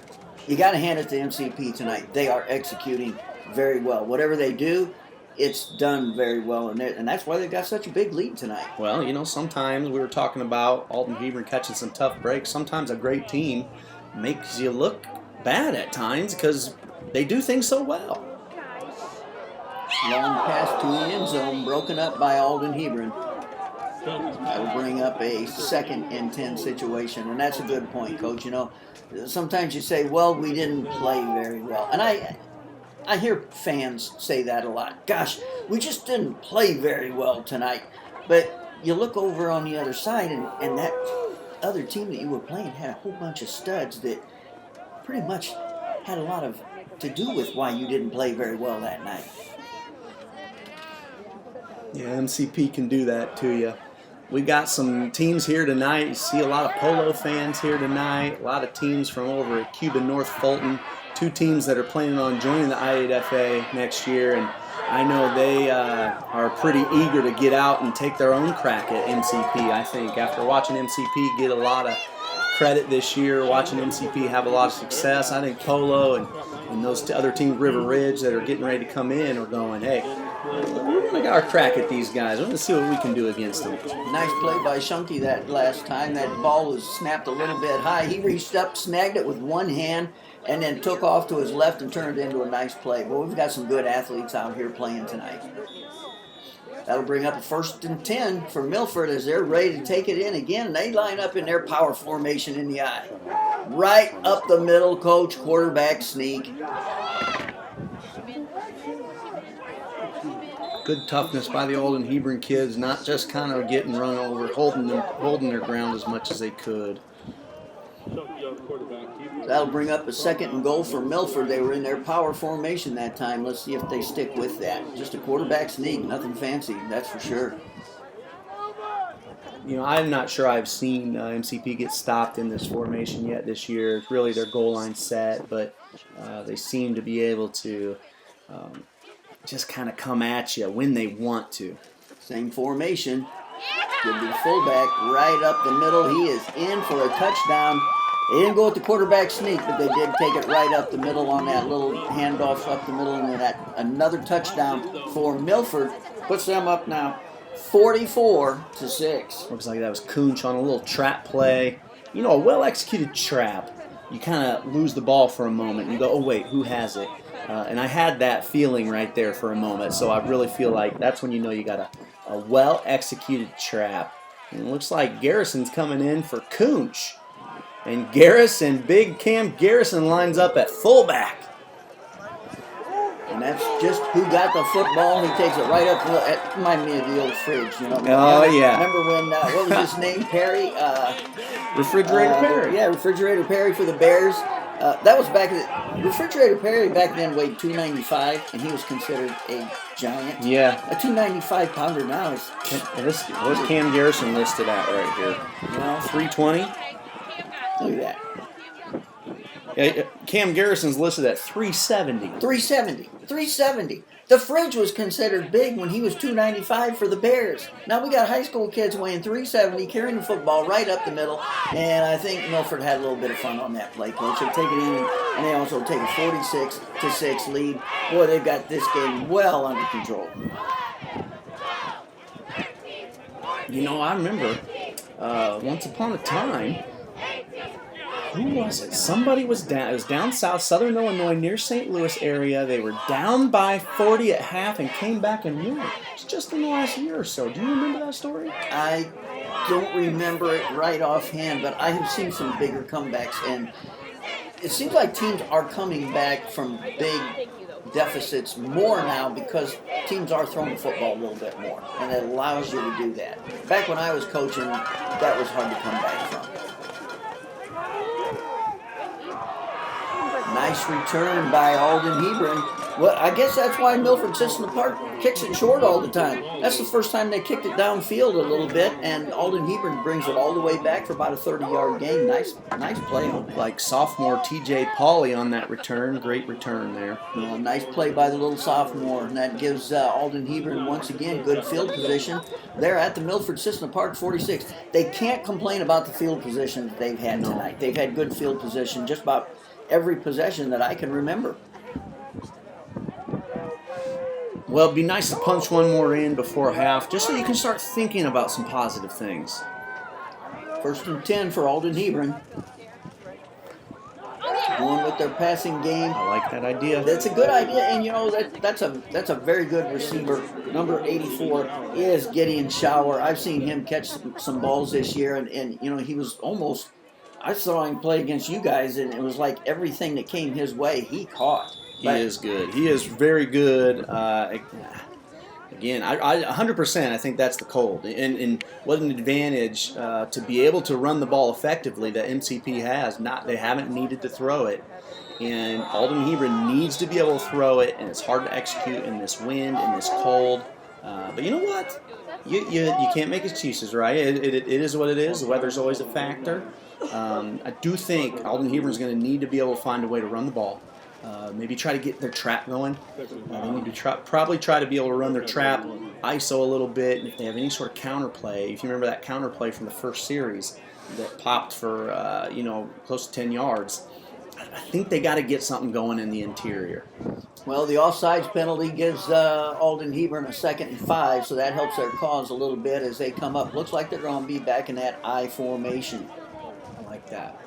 Speaker 1: you got to hand it to MCP tonight. They are executing very well. Whatever they do, it's done very well, and that's why they've got such a big lead tonight.
Speaker 2: Well, you know, sometimes we were talking about Alden Hebron catching some tough breaks. Sometimes a great team makes you look bad at times because they do things so well.
Speaker 1: Long pass to the end zone, broken up by Alden Hebron. That will bring up a 2nd and 10 situation, and that's a good point, Coach. You know, sometimes you say, well, we didn't play very well, and I hear fans say that a lot. Gosh, we just didn't play very well tonight. But you look over on the other side, and that other team that you were playing had a whole bunch of studs that pretty much had a lot to do with why you didn't play very well that night.
Speaker 2: Yeah, MCP can do that to you. We got some teams here tonight. You see a lot of Polo fans here tonight, a lot of teams from over at Cuban North Fulton. 2 teams that are planning on joining the I8FA next year, and I know they are pretty eager to get out and take their own crack at MCP. I think after watching MCP get a lot of credit this year, watching MCP have a lot of success, I think Polo and those other teams, River Ridge, that are getting ready to come in are going, hey, we're going to get our crack at these guys. We're going to see what we can do against them.
Speaker 1: Nice play by Shunky that last time. That ball was snapped a little bit high. He reached up, snagged it with one hand, and then took off to his left and turned it into a nice play. Well, we've got some good athletes out here playing tonight. That'll bring up a 1st and 10 for Milford as they're ready to take it in again. They line up in their power formation in the I. Right up the middle, Coach, quarterback sneak.
Speaker 2: Good toughness by the Alden Hebron kids, not just kind of getting run over, holding their ground as much as they could.
Speaker 1: That'll bring up a 2nd and goal for Milford. They were in their power formation that time. Let's see if they stick with that. Just a quarterback sneak, nothing fancy, that's for sure.
Speaker 2: You know, I'm not sure I've seen MCP get stopped in this formation yet this year. It's really their goal line set, but they seem to be able to just kind of come at you when they want to.
Speaker 1: Same formation. Give the fullback right up the middle. He is in for a touchdown. They didn't go with the quarterback sneak, but they did take it right up the middle on that little handoff up the middle, and then that another touchdown for Milford puts them up now 44-6.
Speaker 2: Looks like that was Kunch on a little trap play. You know, a well-executed trap, you kind of lose the ball for a moment. You go, oh, wait, who has it? And I had that feeling right there for a moment, so I really feel like that's when you know you got a well-executed trap. And it looks like Garrison's coming in for Kunch. And Garrison, big Cam Garrison, lines up at fullback.
Speaker 1: And that's just who got the football. He takes it right up. That reminded me of the old fridge, you know.
Speaker 2: Oh, yeah.
Speaker 1: Remember when, what was his name, Perry?
Speaker 2: Refrigerator Perry.
Speaker 1: Yeah, Refrigerator Perry for the Bears. That was back at Refrigerator Perry back then weighed 295, and he was considered a giant.
Speaker 2: Yeah.
Speaker 1: A 295 pounder now is.
Speaker 2: What's Cam Garrison listed at right here?
Speaker 1: You know,
Speaker 2: 320.
Speaker 1: Look at that.
Speaker 2: Yeah, Cam Garrison's listed at 370.
Speaker 1: 370. The fridge was considered big when he was 295 for the Bears. Now we got high school kids weighing 370, carrying the football right up the middle, and I think Milford had a little bit of fun on that play, Coach. They take it in, and they also take a 46-6 lead. Boy, they've got this game well under control.
Speaker 2: You know, I remember once upon a time, who was it? Somebody was down. It was down south, southern Illinois, near St. Louis area. They were down by 40 at half and came back and won. It's just in the last year or so. Do you remember that story?
Speaker 1: I don't remember it right offhand, but I have seen some bigger comebacks, and it seems like teams are coming back from big deficits more now because teams are throwing the football a little bit more, and it allows you to do that. Back when I was coaching, that was hard to come back from. Nice return by Alden Hebron. Well, I guess that's why Milford-Cissna Park kicks it short all the time. That's the first time they kicked it downfield a little bit, and Alden Hebron brings it all the way back for about a 30-yard gain. Nice play on that.
Speaker 2: Like sophomore T.J. Pauley on that return. Great return there.
Speaker 1: Well, nice play by the little sophomore, and that gives Alden Hebron once again good field position. They're at the Milford-Cissna Park 46. They can't complain about the field position that they've had tonight. They've had good field position just about every possession that I can remember.
Speaker 2: Well, it'd be nice to punch one more in before half, just so you can start thinking about some positive things.
Speaker 1: 1st and 10 for Alden Hebron. Going with their passing game.
Speaker 2: I like that idea.
Speaker 1: That's a good idea, and you know that's a very good receiver. Number 84 is Gideon Shower. I've seen him catch some balls this year, and you know he was almost. I saw him play against you guys, and it was like everything that came his way, he caught.
Speaker 2: He is good. He is very good. Again, I 100%. I think that's the cold, and what an advantage to be able to run the ball effectively that MCP has. They haven't needed to throw it, and Alden Hebron needs to be able to throw it, and it's hard to execute in this wind, in this cold. But you know what? You can't make excuses, right? It is what it is. The weather's always a factor. I do think Alden Hebron's going to need to be able to find a way to run the ball. Maybe try to get their trap going. They need to probably try to be able to run their trap, ISO a little bit, and if they have any sort of counter play, if you remember that counter play from the first series that popped for close to 10 yards, I think they got to get something going in the interior.
Speaker 1: Well, the offsides penalty gives Alden Hebron a 2nd and 5, so that helps their cause a little bit as they come up. Looks like they're going to be back in that I formation.
Speaker 2: I like that.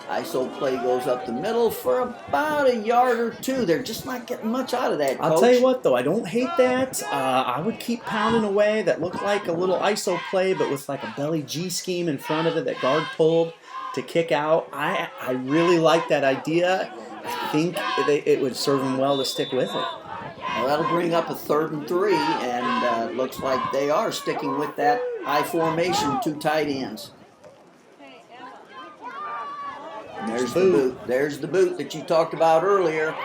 Speaker 1: ISO play goes up the middle for about a yard or two. They're just not getting much out of that, Coach.
Speaker 2: I'll tell you what, though, I don't hate that. I would keep pounding away. That looked like a little ISO play, but with like a belly G scheme in front of it that guard pulled to kick out. I really like that idea. I think it would serve them well to stick with it.
Speaker 1: Well, that'll bring up a 3rd and 3, and looks like they are sticking with that I formation, 2 tight ends. And there's the boot. There's the boot that you talked about earlier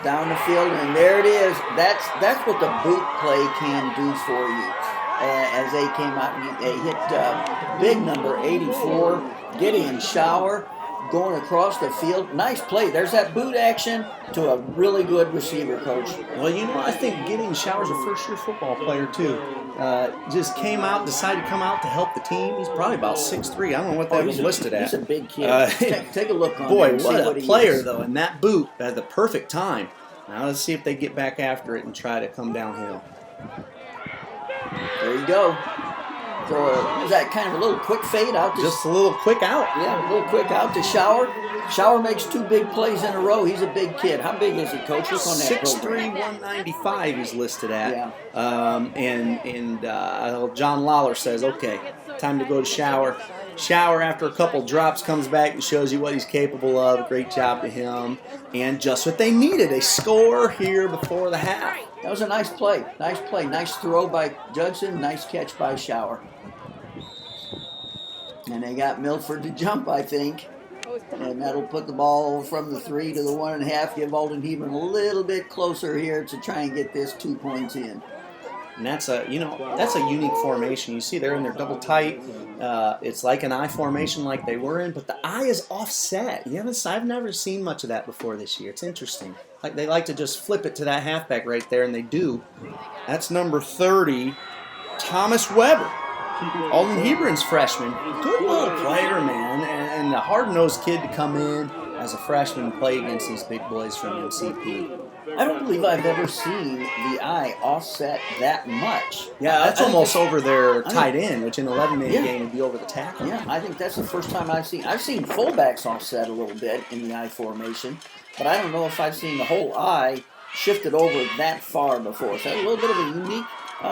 Speaker 1: down the field, and there it is. That's what the boot play can do for you. As they came out, and they hit big number 84, Gideon Shower, going across the field. Nice play. There's that boot action to a really good receiver, Coach.
Speaker 2: Well, you know, I think Gideon Shower's a first-year football player, too. Just came out, decided to come out to help the team. He's probably about 6'3". I don't know what that was listed at.
Speaker 1: He's a big kid. Take a look on
Speaker 2: boy,
Speaker 1: him.
Speaker 2: Boy, what a player, though. And that boot at the perfect time. Now let's see if they get back after it and try to come downhill.
Speaker 1: There you go. So is that kind of a little quick fade out?
Speaker 2: Just a little quick out.
Speaker 1: Yeah, a little quick out to Shower. Shower makes 2 big plays in a row. He's a big kid. How big is he, Coach? Look on that
Speaker 2: 6'3", 195 he's listed at.
Speaker 1: Yeah.
Speaker 2: John Lawler says, okay, time to go to Shower. Shower, after a couple drops, comes back and shows you what he's capable of. Great job to him. And just what they needed, a score here before the half.
Speaker 1: That was a nice play. Nice play. Nice throw by Judson. Nice catch by Shower. And they got Milford to jump, I think. And that'll put the ball from the 3 to the 1.5. Give Alden Hebron a little bit closer here to try and get this 2 points in.
Speaker 2: And that's a unique formation. You see they're in their double tight. It's like an I formation like they were in, but the I is offset. I've never seen much of that before this year. It's interesting. Like they like to just flip it to that halfback right there, and they do. That's number 30, Thomas Weber. Alden Hebron's freshman. Good little player, man. And a hard-nosed kid to come in as a freshman and play against these big boys from MCP.
Speaker 1: I don't believe I've ever seen the I offset that much.
Speaker 2: Yeah, that's almost over their tight end, which in an 11-man game would be over the tackle.
Speaker 1: Yeah, I think that's the first time I've seen fullbacks offset a little bit in the I formation, but I don't know if I've seen the whole I shifted over that far before. So that's a little bit of a unique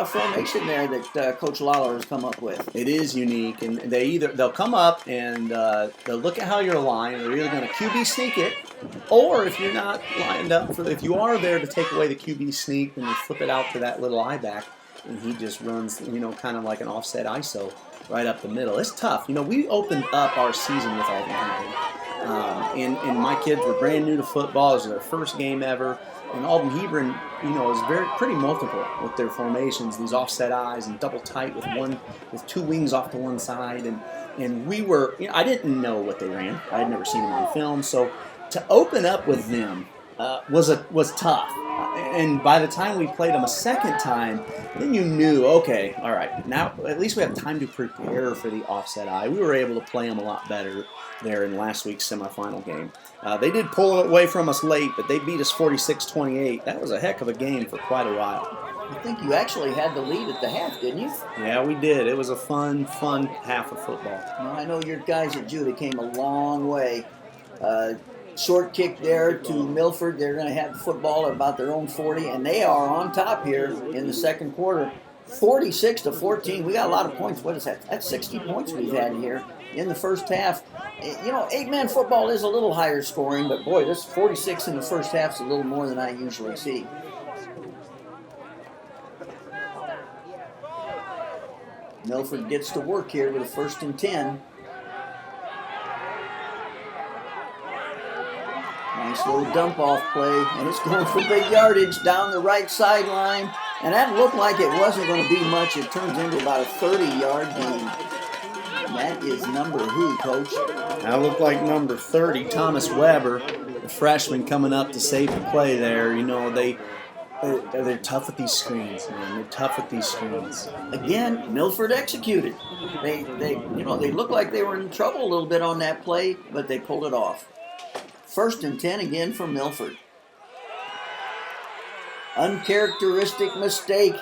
Speaker 1: formation there that Coach Lawler has come up with.
Speaker 2: It is unique, and they'll come up and they'll look at how you're aligned. They're either going to QB sneak it, or if you're not lined up if you are there to take away the QB sneak, then you flip it out to that little I back, and he just runs, kind of like an offset ISO right up the middle. It's tough. We opened up our season with Alden Hebron, and my kids were brand new to football. It was their first game ever. And Alden Hebron, is pretty multiple with their formations, these offset eyes and double tight with two wings off to one side. And we were, I didn't know what they ran. I had never seen them on film. So to open up with them was tough. And by the time we played them a second time, then you knew, okay, all right, now at least we have time to prepare for the offset eye. We were able to play them a lot better there in last week's semifinal game. They did pull it away from us late, but they beat us 46-28. That was a heck of a game for quite a while.
Speaker 1: I think you actually had the lead at the half, didn't you?
Speaker 2: Yeah, we did. It was a fun half of football.
Speaker 1: Well, I know your guys at Judah came a long way. Short kick there to Milford. They're going to have the football at about their own 40, and they are on top here in the second quarter. 46-14. We got a lot of points. What is that? That's 60 points we've had here in the first half. 8-man football is a little higher scoring, but boy, this 46 in the first half is a little more than I usually see. Milford gets to work here with a 1st and 10. Nice little dump-off play, and it's going for big yardage down the right sideline. And that looked like it wasn't going to be much. It turns into about a 30-yard gain. That is number who, Coach?
Speaker 2: That looked like number 30, Thomas Weber, the freshman coming up to save the play there. They're tough with these screens, man. They're tough with these screens.
Speaker 1: Again, Milford executed. They looked like they were in trouble a little bit on that play, but they pulled it off. 1st and 10 again for Milford. Uncharacteristic mistake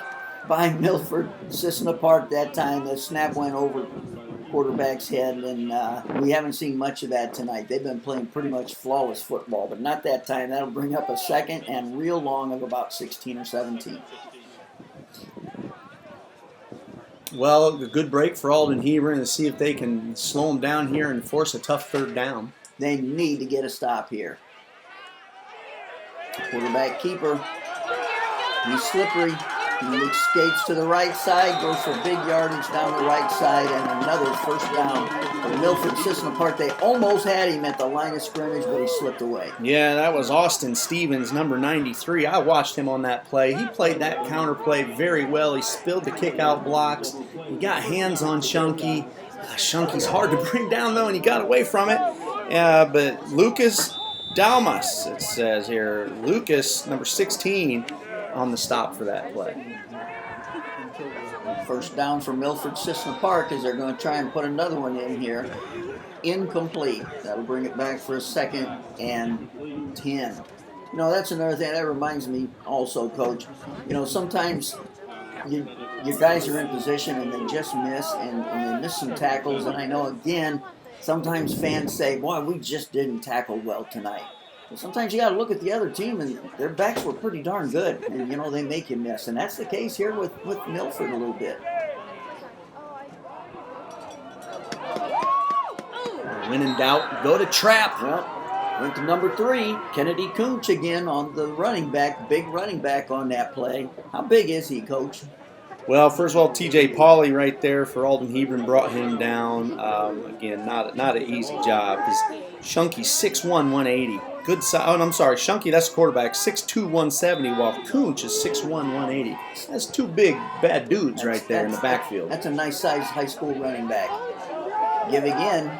Speaker 1: by Milford-Cissna Park that time. The snap went over quarterback's head, and we haven't seen much of that tonight. They've been playing pretty much flawless football, but not that time. That'll bring up a 2nd and real long of about 16 or 17.
Speaker 2: Well, a good break for Alden Hebron to see if they can slow them down here and force a tough 3rd down.
Speaker 1: They need to get a stop here. Quarterback keeper. He's slippery. He escapes to the right side, goes for big yardage down the right side, and another 1st down for Milford-Cissna Park. They almost had him at the line of scrimmage, but he slipped away.
Speaker 2: Yeah, that was Austin Stevens, number 93. I watched him on that play. He played that counter play very well. He spilled the kick-out blocks. He got hands on Shunky. Shunky's hard to bring down, though, and he got away from it. But Lucas Dalmas, it says here. Lucas, number 16, on the stop for that play.
Speaker 1: 1st down for Milford-Cissna Park as they're going to try and put another one in here. Incomplete. That'll bring it back for a 2nd and 10. That's another thing. That reminds me also, Coach. Sometimes your guys are in position and they just miss, and they miss some tackles. And I know, again, sometimes fans say, boy, we just didn't tackle well tonight. But sometimes you got to look at the other team, and their backs were pretty darn good. And, they make you miss. And that's the case here with Milford a little bit.
Speaker 2: When in doubt, go to trap.
Speaker 1: Well, went to number 3, Kennedy Cooch again on the running back, big running back on that play. How big is he, Coach?
Speaker 2: Well, first of all, T.J. Pauly right there for Alden Hebron brought him down. Again, not an easy job because Shunky's 6'1", 180. Good size. Oh, I'm sorry, Shunky, that's the quarterback, 6'2", 170, while Cooch is 6'1", 180. That's 2 big, bad dudes right there in the backfield.
Speaker 1: That's a nice sized high school running back. Give again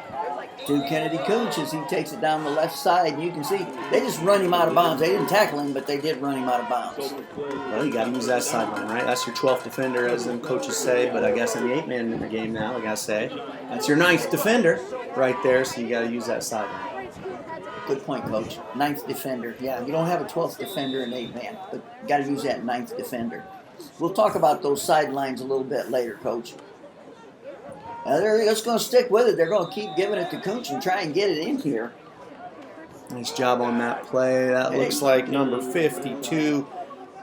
Speaker 1: to Kennedy Cooch as he takes it down the left side. You can see they just run him out of bounds. They didn't tackle him, but they did run him out of bounds.
Speaker 2: Well, you got to use that sideline, right? That's your 12th defender, as them coaches say. But I guess in the 8-man game now, I got to say, that's your 9th defender right there, so you got to use that sideline.
Speaker 1: Good point, Coach. 9th defender. Yeah, you don't have a 12th defender in 8-man, but you got to use that 9th defender. We'll talk about those sidelines a little bit later, Coach. Now they're just going to stick with it. They're going to keep giving it to Cooch and try and get it in here.
Speaker 2: Nice job on that play. That looks like number 52,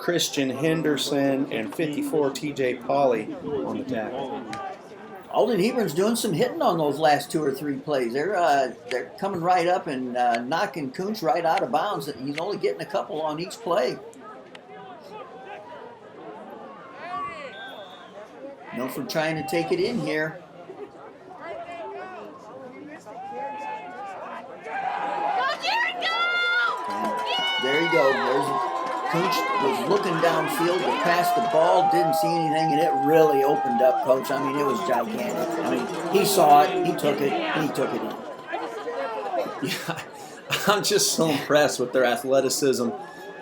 Speaker 2: Christian Henderson and 54 TJ Pauley on the tackle.
Speaker 1: Alden Hebron's doing some hitting on those last 2 or 3 plays. They're coming right up and knocking Kuntz right out of bounds. He's only getting a couple on each play. Milford trying to take it in here. And there you go. Coach was looking downfield to pass the ball, didn't see anything, and it really opened up, Coach. I mean, it was gigantic. I mean, he saw it, he took it, and he took it in.
Speaker 2: Yeah, I'm just so impressed with their athleticism.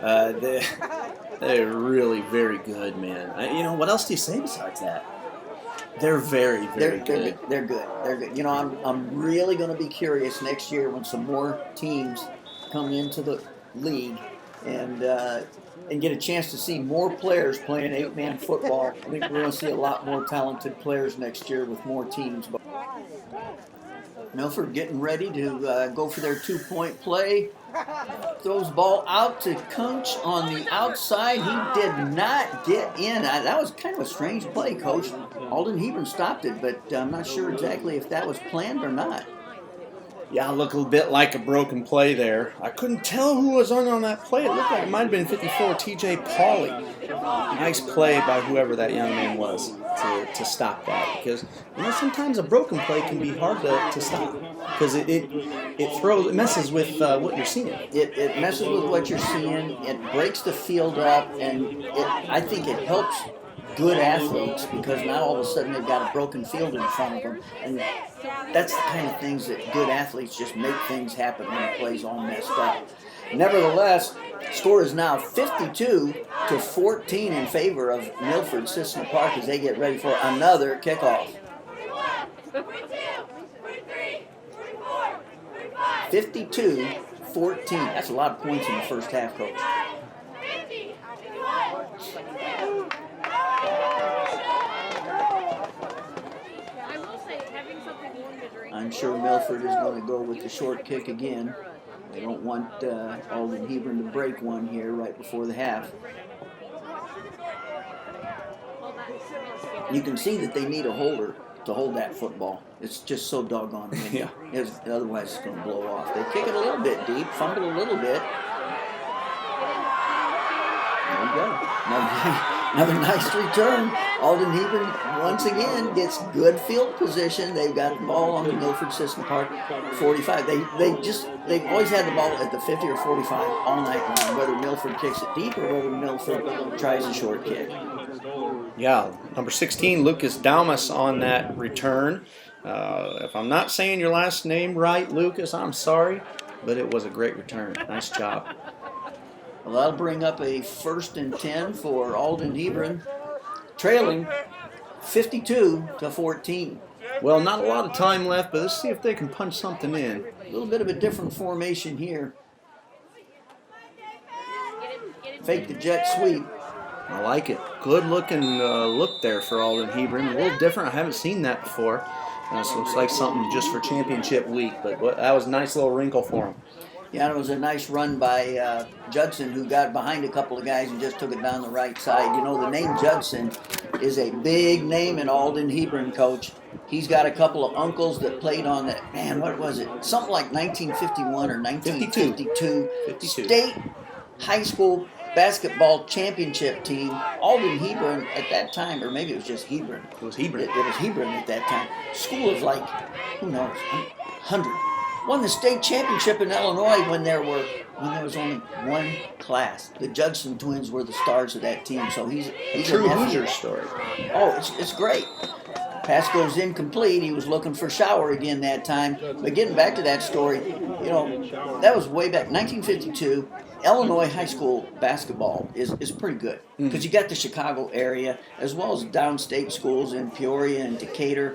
Speaker 2: They're really very good, man. You know, what else do you say besides that? They're very, very good.
Speaker 1: They're good. You know, I'm really going to be curious next year when some more teams come into the league and get a chance to see more players playing 8-man football. I think we're going to see a lot more talented players next year with more teams. But Milford getting ready to go for their 2-point play. Throws ball out to Kuntz on the outside. He did not get in. That was kind of a strange play, Coach. Alden Hebron stopped it, but I'm not sure exactly if that was planned or not.
Speaker 2: Yeah, it looked a bit like a broken play there. I couldn't tell who was on that play. It looked like it might have been 54 TJ Pauley. Nice play by whoever that young man was to stop that. Because, you know, sometimes a broken play can be hard to stop. Because it messes with what you're seeing.
Speaker 1: It messes with what you're seeing. It breaks the field up, and I think it helps good athletes because now all of a sudden they've got a broken field in front of them, and that's the kind of things that good athletes just make things happen when the play's all messed up. Nevertheless, score is now 52-14 in favor of Milford-Cissna Park as they get ready for another kickoff. 52-14. That's a lot of points in the first half, Coach. I'm sure Milford is going to go with the short kick again. They don't want Alden Hebron to break one here right before the half. You can see that they need a holder to hold that football. It's just so doggone windy.
Speaker 2: Yeah.
Speaker 1: Otherwise it's going to blow off. They kick it a little bit deep, fumble a little bit. There we go. Another nice return. Alden Hebron once again gets good field position. They've got the ball on the Milford-Cissna Park 45. They've always had the ball at the 50 or 45 all night long, whether Milford kicks it deep or whether Milford tries a short kick.
Speaker 2: Yeah, number 16, Lucas Daumas on that return. If I'm not saying your last name right, Lucas, I'm sorry, but it was a great return. Nice job.
Speaker 1: Well, that'll bring up a 1st and 10 for Alden Hebron, trailing 52-14.
Speaker 2: Well, not a lot of time left, but let's see if they can punch something in.
Speaker 1: A little bit of a different formation here. Fake the jet sweep.
Speaker 2: I like it. Good looking look there for Alden Hebron. A little different. I haven't seen that before. So it's like something just for championship week, but that was a nice little wrinkle for him.
Speaker 1: Yeah, it was a nice run by Judson, who got behind a couple of guys and just took it down the right side. You know, the name Judson is a big name in Alden Hebron, Coach. He's got a couple of uncles that played on that, man, what was it? Something like 1951 or 1952 state high school basketball championship team. Alden Hebron at that time, or maybe it was just Hebron.
Speaker 2: It was Hebron.
Speaker 1: It was Hebron at that time. School of like, who knows, 100. Won the state championship in Illinois when there was only one class. The Judson twins were the stars of that team, so he's
Speaker 2: True
Speaker 1: a nephew.
Speaker 2: Hoosier story.
Speaker 1: Oh, it's great. Pass goes incomplete. He was looking for Shower again that time. But getting back to that story, you know, that was way back, 1952. Illinois high school basketball is pretty good because you got the Chicago area as well as downstate schools in Peoria and Decatur.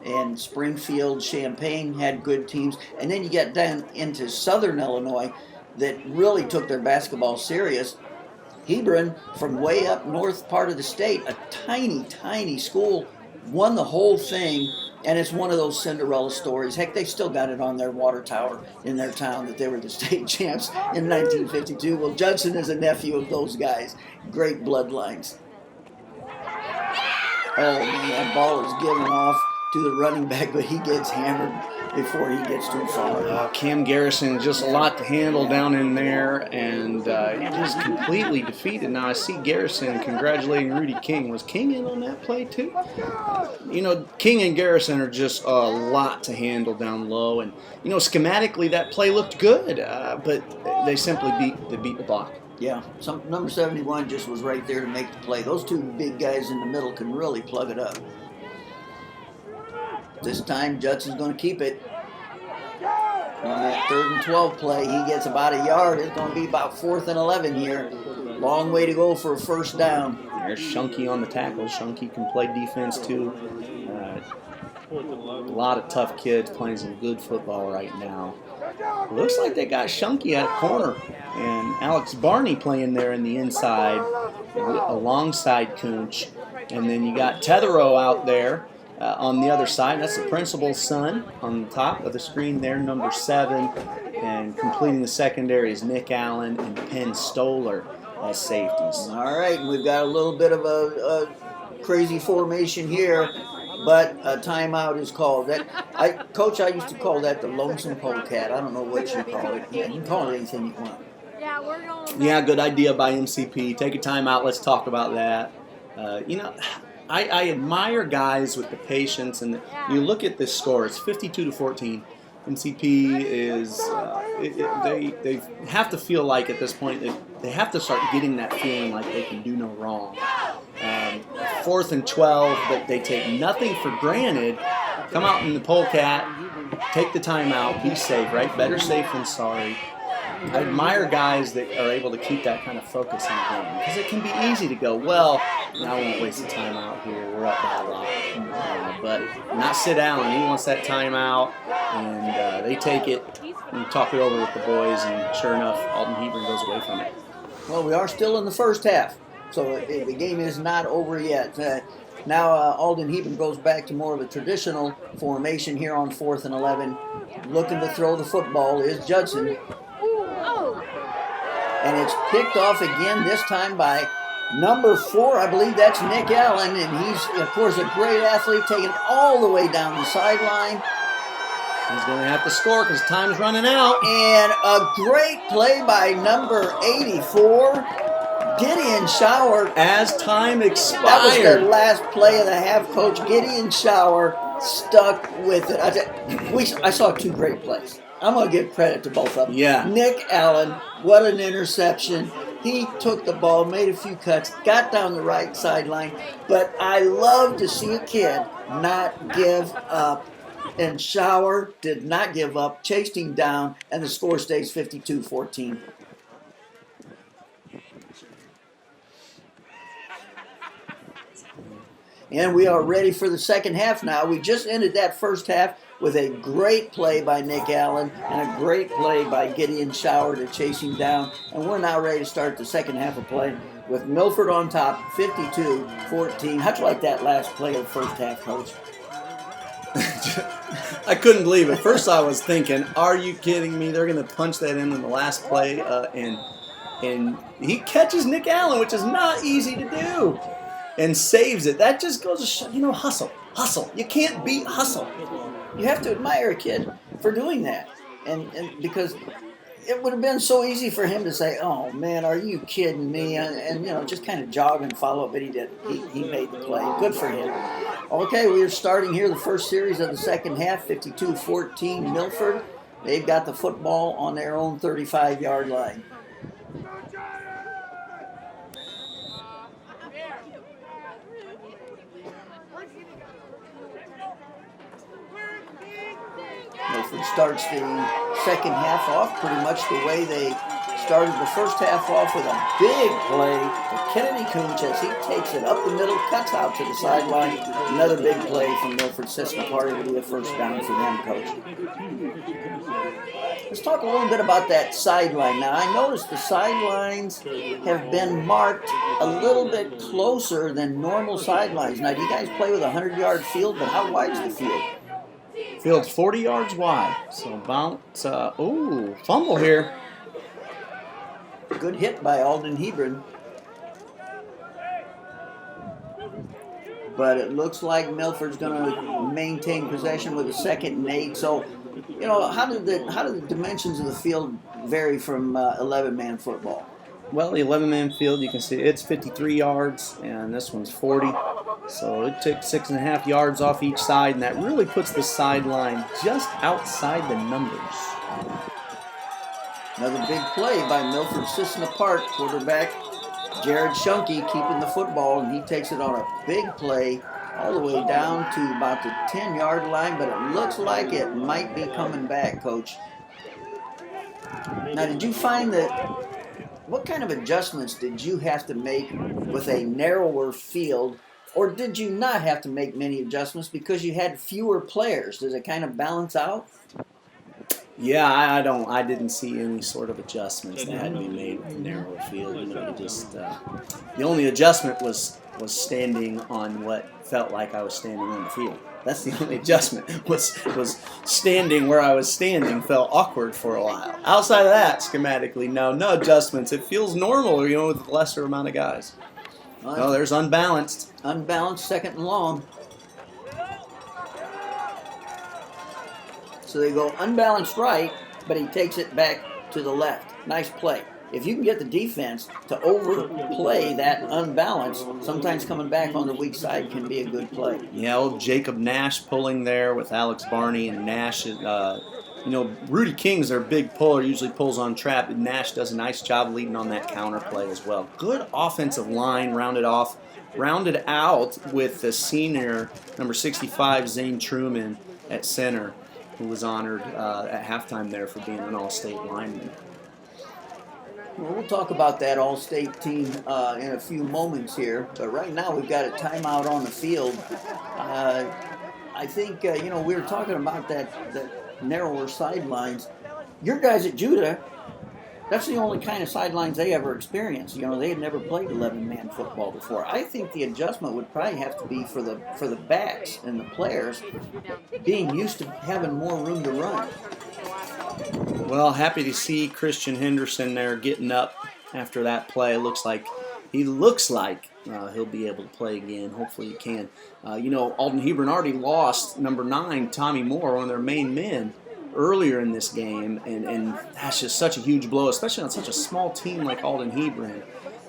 Speaker 1: And Springfield, Champaign had good teams. And then you get down into southern Illinois that really took their basketball serious. Hebron, from way up north part of the state, a tiny, tiny school, won the whole thing, and it's one of those Cinderella stories. Heck, they still got it on their water tower in their town that they were the state champs in 1952. Well, Judson is a nephew of those guys. Great bloodlines. Oh, man, that ball is given off to the running back, but he gets hammered before he gets too far.
Speaker 2: Cam Garrison, just a lot to handle down in there, and just completely defeated. Now I see Garrison congratulating Rudy King. Was King in on that play too? You know, King and Garrison are just a lot to handle down low, and you know, schematically that play looked good, but they simply beat the block.
Speaker 1: Yeah, number 71 just was right there to make the play. Those two big guys in the middle can really plug it up. This time, Judson's going to keep it. On that 3rd and 12 play, he gets about a yard. It's going to be about 4th and 11 here. Long way to go for a first down.
Speaker 2: There's Shunky on the tackle. Shunky can play defense too. A lot of tough kids playing some good football right now. Looks like they got Shunky at corner, and Alex Barney playing there in the inside alongside Kunch. And then you got Tetherow out there on the other side. That's the principal's son on the top of the screen there, number 7. And completing the secondary is Nick Allen and Penn Stoller as safeties.
Speaker 1: All right, we've got a little bit of a crazy formation here, but a timeout is called. Coach, I used to call that the lonesome polecat. I don't know what you call it. Yeah, you can call it anything you want.
Speaker 3: Yeah, we're going.
Speaker 2: Yeah, good idea by MCP. Take a timeout. Let's talk about that. You know, I admire guys with the patience, and you look at this score. It's 52-14. MCP is they have to feel like at this point that they have to start getting that feeling like they can do no wrong. 4th and 12, but they take nothing for granted. Come out in the polecat, take the timeout, be safe, right? Better safe than sorry. I admire guys that are able to keep that kind of focus in the game, because it can be easy to go, well, I won't waste the timeout here. We're up by a lot. But not sit down. He wants that timeout, and they take it and talk it over with the boys, and sure enough, Alden Hebron goes away from it.
Speaker 1: Well, we are still in the first half, so the game is not over yet. Now Alden Hebron goes back to more of a traditional formation here on 4th and 11. Looking to throw the football is Judson. And it's picked off again, this time by number 4. I believe that's Nick Allen, and he's, of course, a great athlete, taking it all the way down the sideline.
Speaker 2: He's going to have to score because time's running out.
Speaker 1: And a great play by number 84, Gideon Shower.
Speaker 2: As time expired.
Speaker 1: That was their last play of the half, Coach. Gideon Shower stuck with it. I saw 2 great plays. I'm going to give credit to both of them.
Speaker 2: Yeah.
Speaker 1: Nick Allen, what an interception. He took the ball, made a few cuts, got down the right sideline. But I love to see a kid not give up. And Shower did not give up, chased him down, and the score stays 52-14. And we are ready for the second half now. We just ended that first half with a great play by Nick Allen and a great play by Gideon Shower to chase him down. And we're now ready to start the second half of play with Milford on top, 52-14. How'd you like that last play of the first half, Coach?
Speaker 2: I couldn't believe it. First I was thinking, are you kidding me? They're going to punch that in the last play. And he catches Nick Allen, which is not easy to do, and saves it. That just goes to show, hustle. You can't beat hustle.
Speaker 1: You have to admire a kid for doing that. And because it would have been so easy for him to say, oh, man, are you kidding me? And just kind of jog and follow, but he did. He made the play. Good for him. Okay, we are starting here the first series of the second half, 52-14 Milford. They've got the football on their own 35-yard line. Milford starts the second half off pretty much the way they started the first half off with a big play for Kennedy Cooch as he takes it up the middle, cuts out to the sideline. Another big play from Milford-Cissna Park. It'll be a first down for them, Coach. Let's talk a little bit about that sideline. Now, I noticed the sidelines have been marked a little bit closer than normal sidelines. Now, do you guys play with a 100-yard field, but how wide is the field?
Speaker 2: Field's 40 yards wide. So about, fumble here.
Speaker 1: Good hit by Alden Hebron. But it looks like Milford's going to maintain possession with a 2nd and 8. So, you know, how do the dimensions of the field vary from 11-man football?
Speaker 2: Well, the 11-man field, you can see it's 53 yards, and this one's 40. So it took 6.5 yards off each side, and that really puts the sideline just outside the numbers.
Speaker 1: Another big play by Milford-Cissna Park quarterback Jared Shunke keeping the football, and he takes it on a big play all the way down to about the 10-yard line, but it looks like it might be coming back, Coach. Now, did you find that, what kind of adjustments did you have to make with a narrower field, or did you not have to make many adjustments because you had fewer players? Does it kind of balance out?
Speaker 2: Yeah, I didn't see any sort of adjustments that had to be made with the narrower field. You know, the only adjustment was standing on what felt like I was standing on the field. That's the only adjustment, was standing where I was standing felt awkward for a while. Outside of that, schematically, no adjustments. It feels normal, you know, with a lesser amount of guys. Oh, there's unbalanced.
Speaker 1: Unbalanced, 2nd and long. So they go unbalanced right, but he takes it back to the left. Nice play. If you can get the defense to overplay that unbalance, sometimes coming back on the weak side can be a good play.
Speaker 2: Yeah, old Jacob Nash pulling there with Alex Barney, and Nash, you know, Rudy King's their big puller, usually pulls on trap, and Nash does a nice job leading on that counter play as well. Good offensive line, rounded out with the senior, number 65, Zane Truman at center, who was honored at halftime there for being an all-state lineman.
Speaker 1: Well, we'll talk about that all-state team in a few moments here, but right now we've got a timeout on the field. I think, you know, we were talking about that narrower sidelines. Your guys at Judah, that's the only kind of sidelines they ever experienced. You know, they had never played 11-man football before. I think the adjustment would probably have to be for the backs and the players being used to having more room to run.
Speaker 2: Well, happy to see Christian Henderson there getting up after that play. He looks like he'll be able to play again. Hopefully he can. You know, Alden Hebron already lost number 9, Tommy Moore, one of their main men, earlier in this game, and that's just such a huge blow, especially on such a small team like Alden Hebron.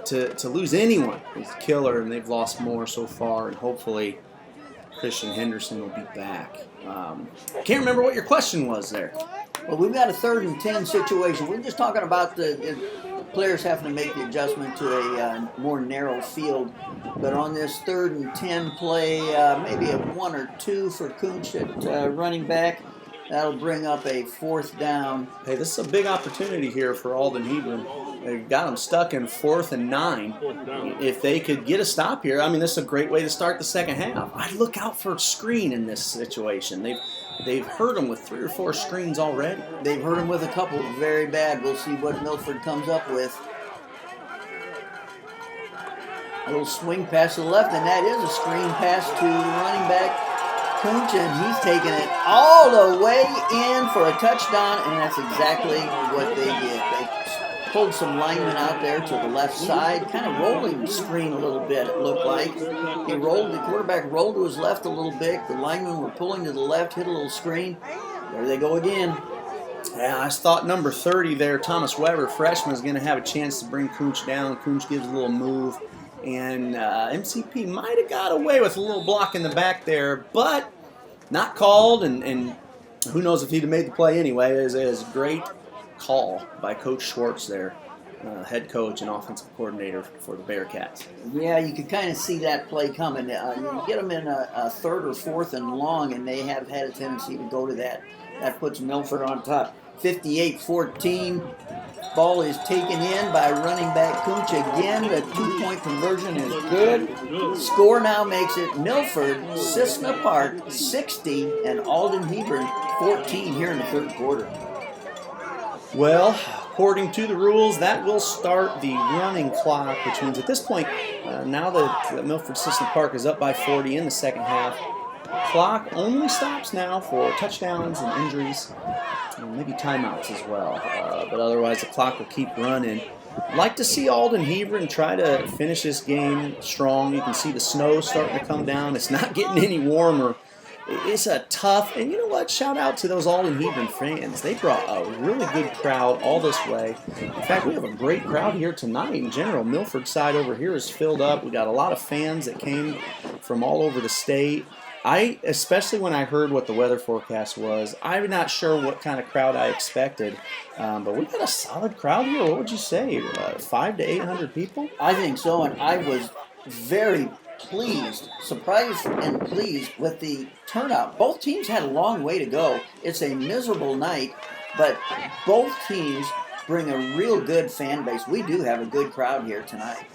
Speaker 2: To lose anyone is a killer, and they've lost more so far, and hopefully Christian Henderson will be back. Can't remember what your question was there.
Speaker 1: Well, we've got a 3rd and 10 situation. We're just talking about the players having to make the adjustment to a more narrow field. But on this 3rd and 10 play, maybe a 1 or 2 for Cooch at running back. That'll bring up a 4th down.
Speaker 2: Hey, this is a big opportunity here for Alden Hebron. They've got them stuck in 4th and 9. If they could get a stop here, I mean, this is a great way to start the second half. I'd look out for a screen in this situation. They've hurt them with 3 or 4 screens already.
Speaker 1: They've hurt them with a couple very bad. We'll see what Milford comes up with. A little swing pass to the left, and that is a screen pass to running back Cooch, and he's taking it all the way in for a touchdown, and that's exactly what they did. They pulled some linemen out there to the left side, kind of rolling the screen a little bit, it looked like. The quarterback rolled to his left a little bit. The linemen were pulling to the left, hit a little screen. There they go again.
Speaker 2: Yeah, I thought number 30 there, Thomas Weber, freshman, is going to have a chance to bring Cooch down. Cooch gives a little move, and MCP might have got away with a little block in the back there, but not called, and who knows if he'd have made the play anyway. It was a great call by Coach Schwartz there, head coach and offensive coordinator for the Bearcats.
Speaker 1: Yeah, you could kind of see that play coming. You get them in a 3rd or 4th and long, and they have had a tendency to go to that. That puts Milford on top. 58-14. Ball is taken in by running back Kunch again. The 2-point conversion is good. Score now makes it Milford-Cissna Park 60 and Alden Hebron 14 here in the third quarter.
Speaker 2: Well, according to the rules, that will start the running clock, which means at this point, now that Milford-Cissna Park is up by 40 in the second half, clock only stops now for touchdowns and injuries, and maybe timeouts as well. But otherwise, the clock will keep running. I'd like to see Alden Hebron try to finish this game strong. You can see the snow starting to come down. It's not getting any warmer. It's a tough, and you know what? Shout out to those Alden Hebron fans. They brought a really good crowd all this way. In fact, we have a great crowd here tonight in general. Milford side over here is filled up. We got a lot of fans that came from all over the state. Especially when I heard what the weather forecast was, I'm not sure what kind of crowd I expected. But we got a solid crowd here. What would you say? 500 to 800 people?
Speaker 1: I think so, and I was very pleased, surprised and pleased with the turnout. Both teams had a long way to go. It's a miserable night, but both teams bring a real good fan base. We do have a good crowd here tonight.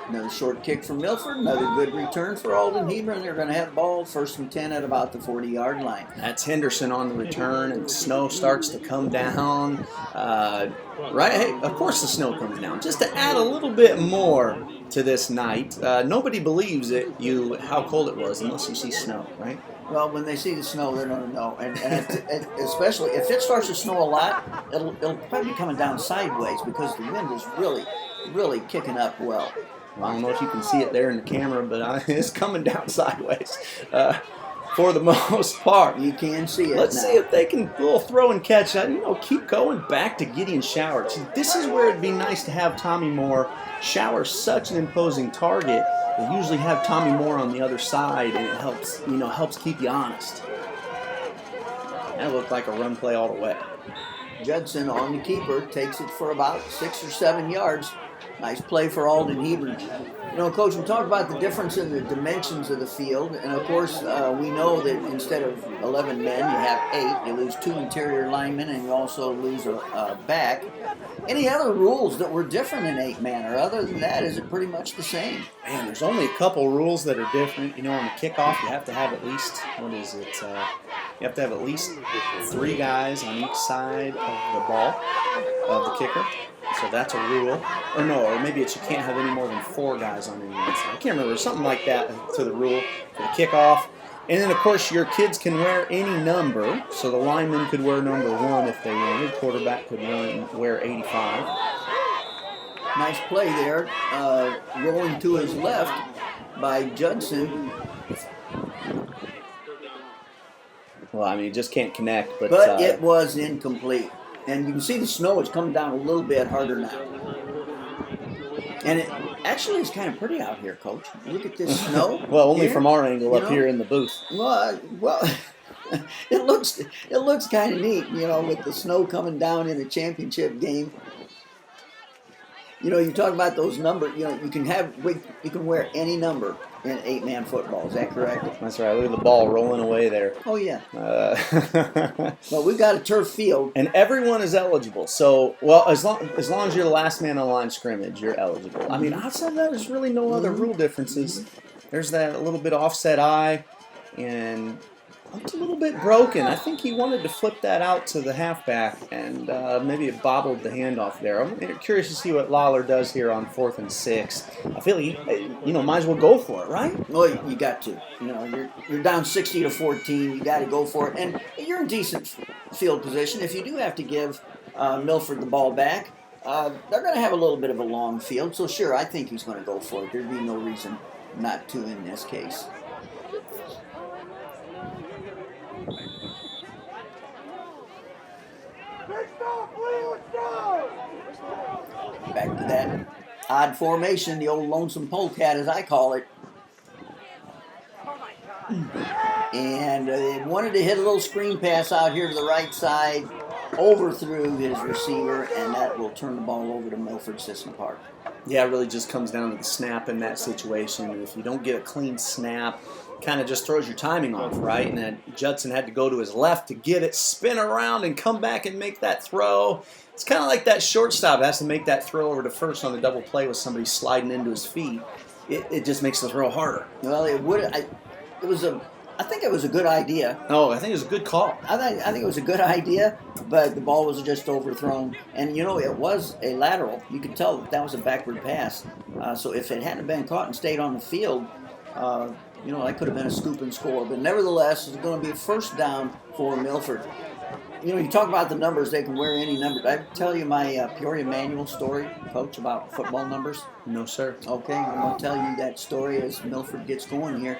Speaker 1: Another short kick from Milford, another good return for Alden Hebron. They're going to have ball first and 10 at about the 40-yard line.
Speaker 2: That's Henderson on the return, and snow starts to come down. Right? Hey, of course the snow comes down. Just to add a little bit more to this night, nobody believes how cold it was unless you see snow, right?
Speaker 1: Well, when they see the snow, they're going to know. And especially if it starts to snow a lot, it'll probably be coming down sideways because the wind is really, really kicking up well.
Speaker 2: Well, I don't know if you can see it there in the camera, but it's coming down sideways for the most part.
Speaker 1: You can see it.
Speaker 2: Let's
Speaker 1: now.
Speaker 2: see if they can throw and catch. Keep going back to Gideon Shower. See, this is where it'd be nice to have Tommy Moore. Shower's such an imposing target. They usually have Tommy Moore on the other side, and it helps keep you honest. That looked like a run play all the way.
Speaker 1: Judson on the keeper takes it for about 6 or 7 yards. Nice play for Alden Hebron. Coach, we talked about the difference in the dimensions of the field, and of course, we know that instead of 11 men, you have 8. You lose 2 interior linemen, and you also lose a back. Any other rules that were different in 8-man, or other than that, is it pretty much the same?
Speaker 2: Man, there's only a couple rules that are different. On the kickoff, you have to have at least, you have to have at least 3 guys on each side of the ball of the kicker. So that's a rule. Or maybe you can't have any more than 4 guys on any one side. I can't remember. Something like that to the rule for the kickoff. And then, of course, your kids can wear any number. So the lineman could wear number 1 if they wanted. Quarterback could wear 85.
Speaker 1: Nice play there. Rolling to his left by Judson.
Speaker 2: Well, you just can't connect.
Speaker 1: But it was incomplete. And you can see the snow is coming down a little bit harder now. And it actually is kind of pretty out here, Coach. Look at this snow.
Speaker 2: Well, only from our angle up here in the booth.
Speaker 1: Well, it looks kind of neat, with the snow coming down in a championship game. You talk about those numbers. You can wear any number in 8-man football. Is that correct?
Speaker 2: That's right. Look at the ball rolling away there.
Speaker 1: Oh yeah. Well, we've got a turf field,
Speaker 2: and everyone is eligible. So, as long as you're the last man on the line of scrimmage, you're eligible. Outside of that, there's really no other rule differences. There's that little bit of offset eye, and it's a little bit broken. I think he wanted to flip that out to the halfback, and maybe it bobbled the handoff there. I'm curious to see what Lawler does here on 4th and 6. I feel like might as well go for it, right?
Speaker 1: Well, you got to. You're down 60 to 14. You got to go for it, and you're in decent field position. If you do have to give Milford the ball back, they're going to have a little bit of a long field. So sure, I think he's going to go for it. There'd be no reason not to in this case. Back to that odd formation, the old lonesome polecat, as I call it. And they wanted to hit a little screen pass out here to the right side, overthrew his receiver, and that will turn the ball over to Milford-Cissna Park.
Speaker 2: Yeah, it really just comes down to the snap in that situation. If you don't get a clean snap, kind of just throws your timing off, right? And then Judson had to go to his left to get it, spin around, and come back and make that throw. It's kind of like that shortstop has to make that throw over to first on the double play with somebody sliding into his feet. It just makes the throw harder.
Speaker 1: Well, I think it was a good idea.
Speaker 2: Oh, I think it was a good call.
Speaker 1: I think it was a good idea, but the ball was just overthrown. And, it was a lateral. You could tell that was a backward pass. So if it hadn't been caught and stayed on the field, that could have been a scoop and score. But nevertheless, it's going to be a first down for Milford. You talk about the numbers, they can wear any number. Did I tell you my Peoria Manual story, Coach, about football numbers?
Speaker 2: No, sir.
Speaker 1: Okay, I'm going to tell you that story as Milford gets going here.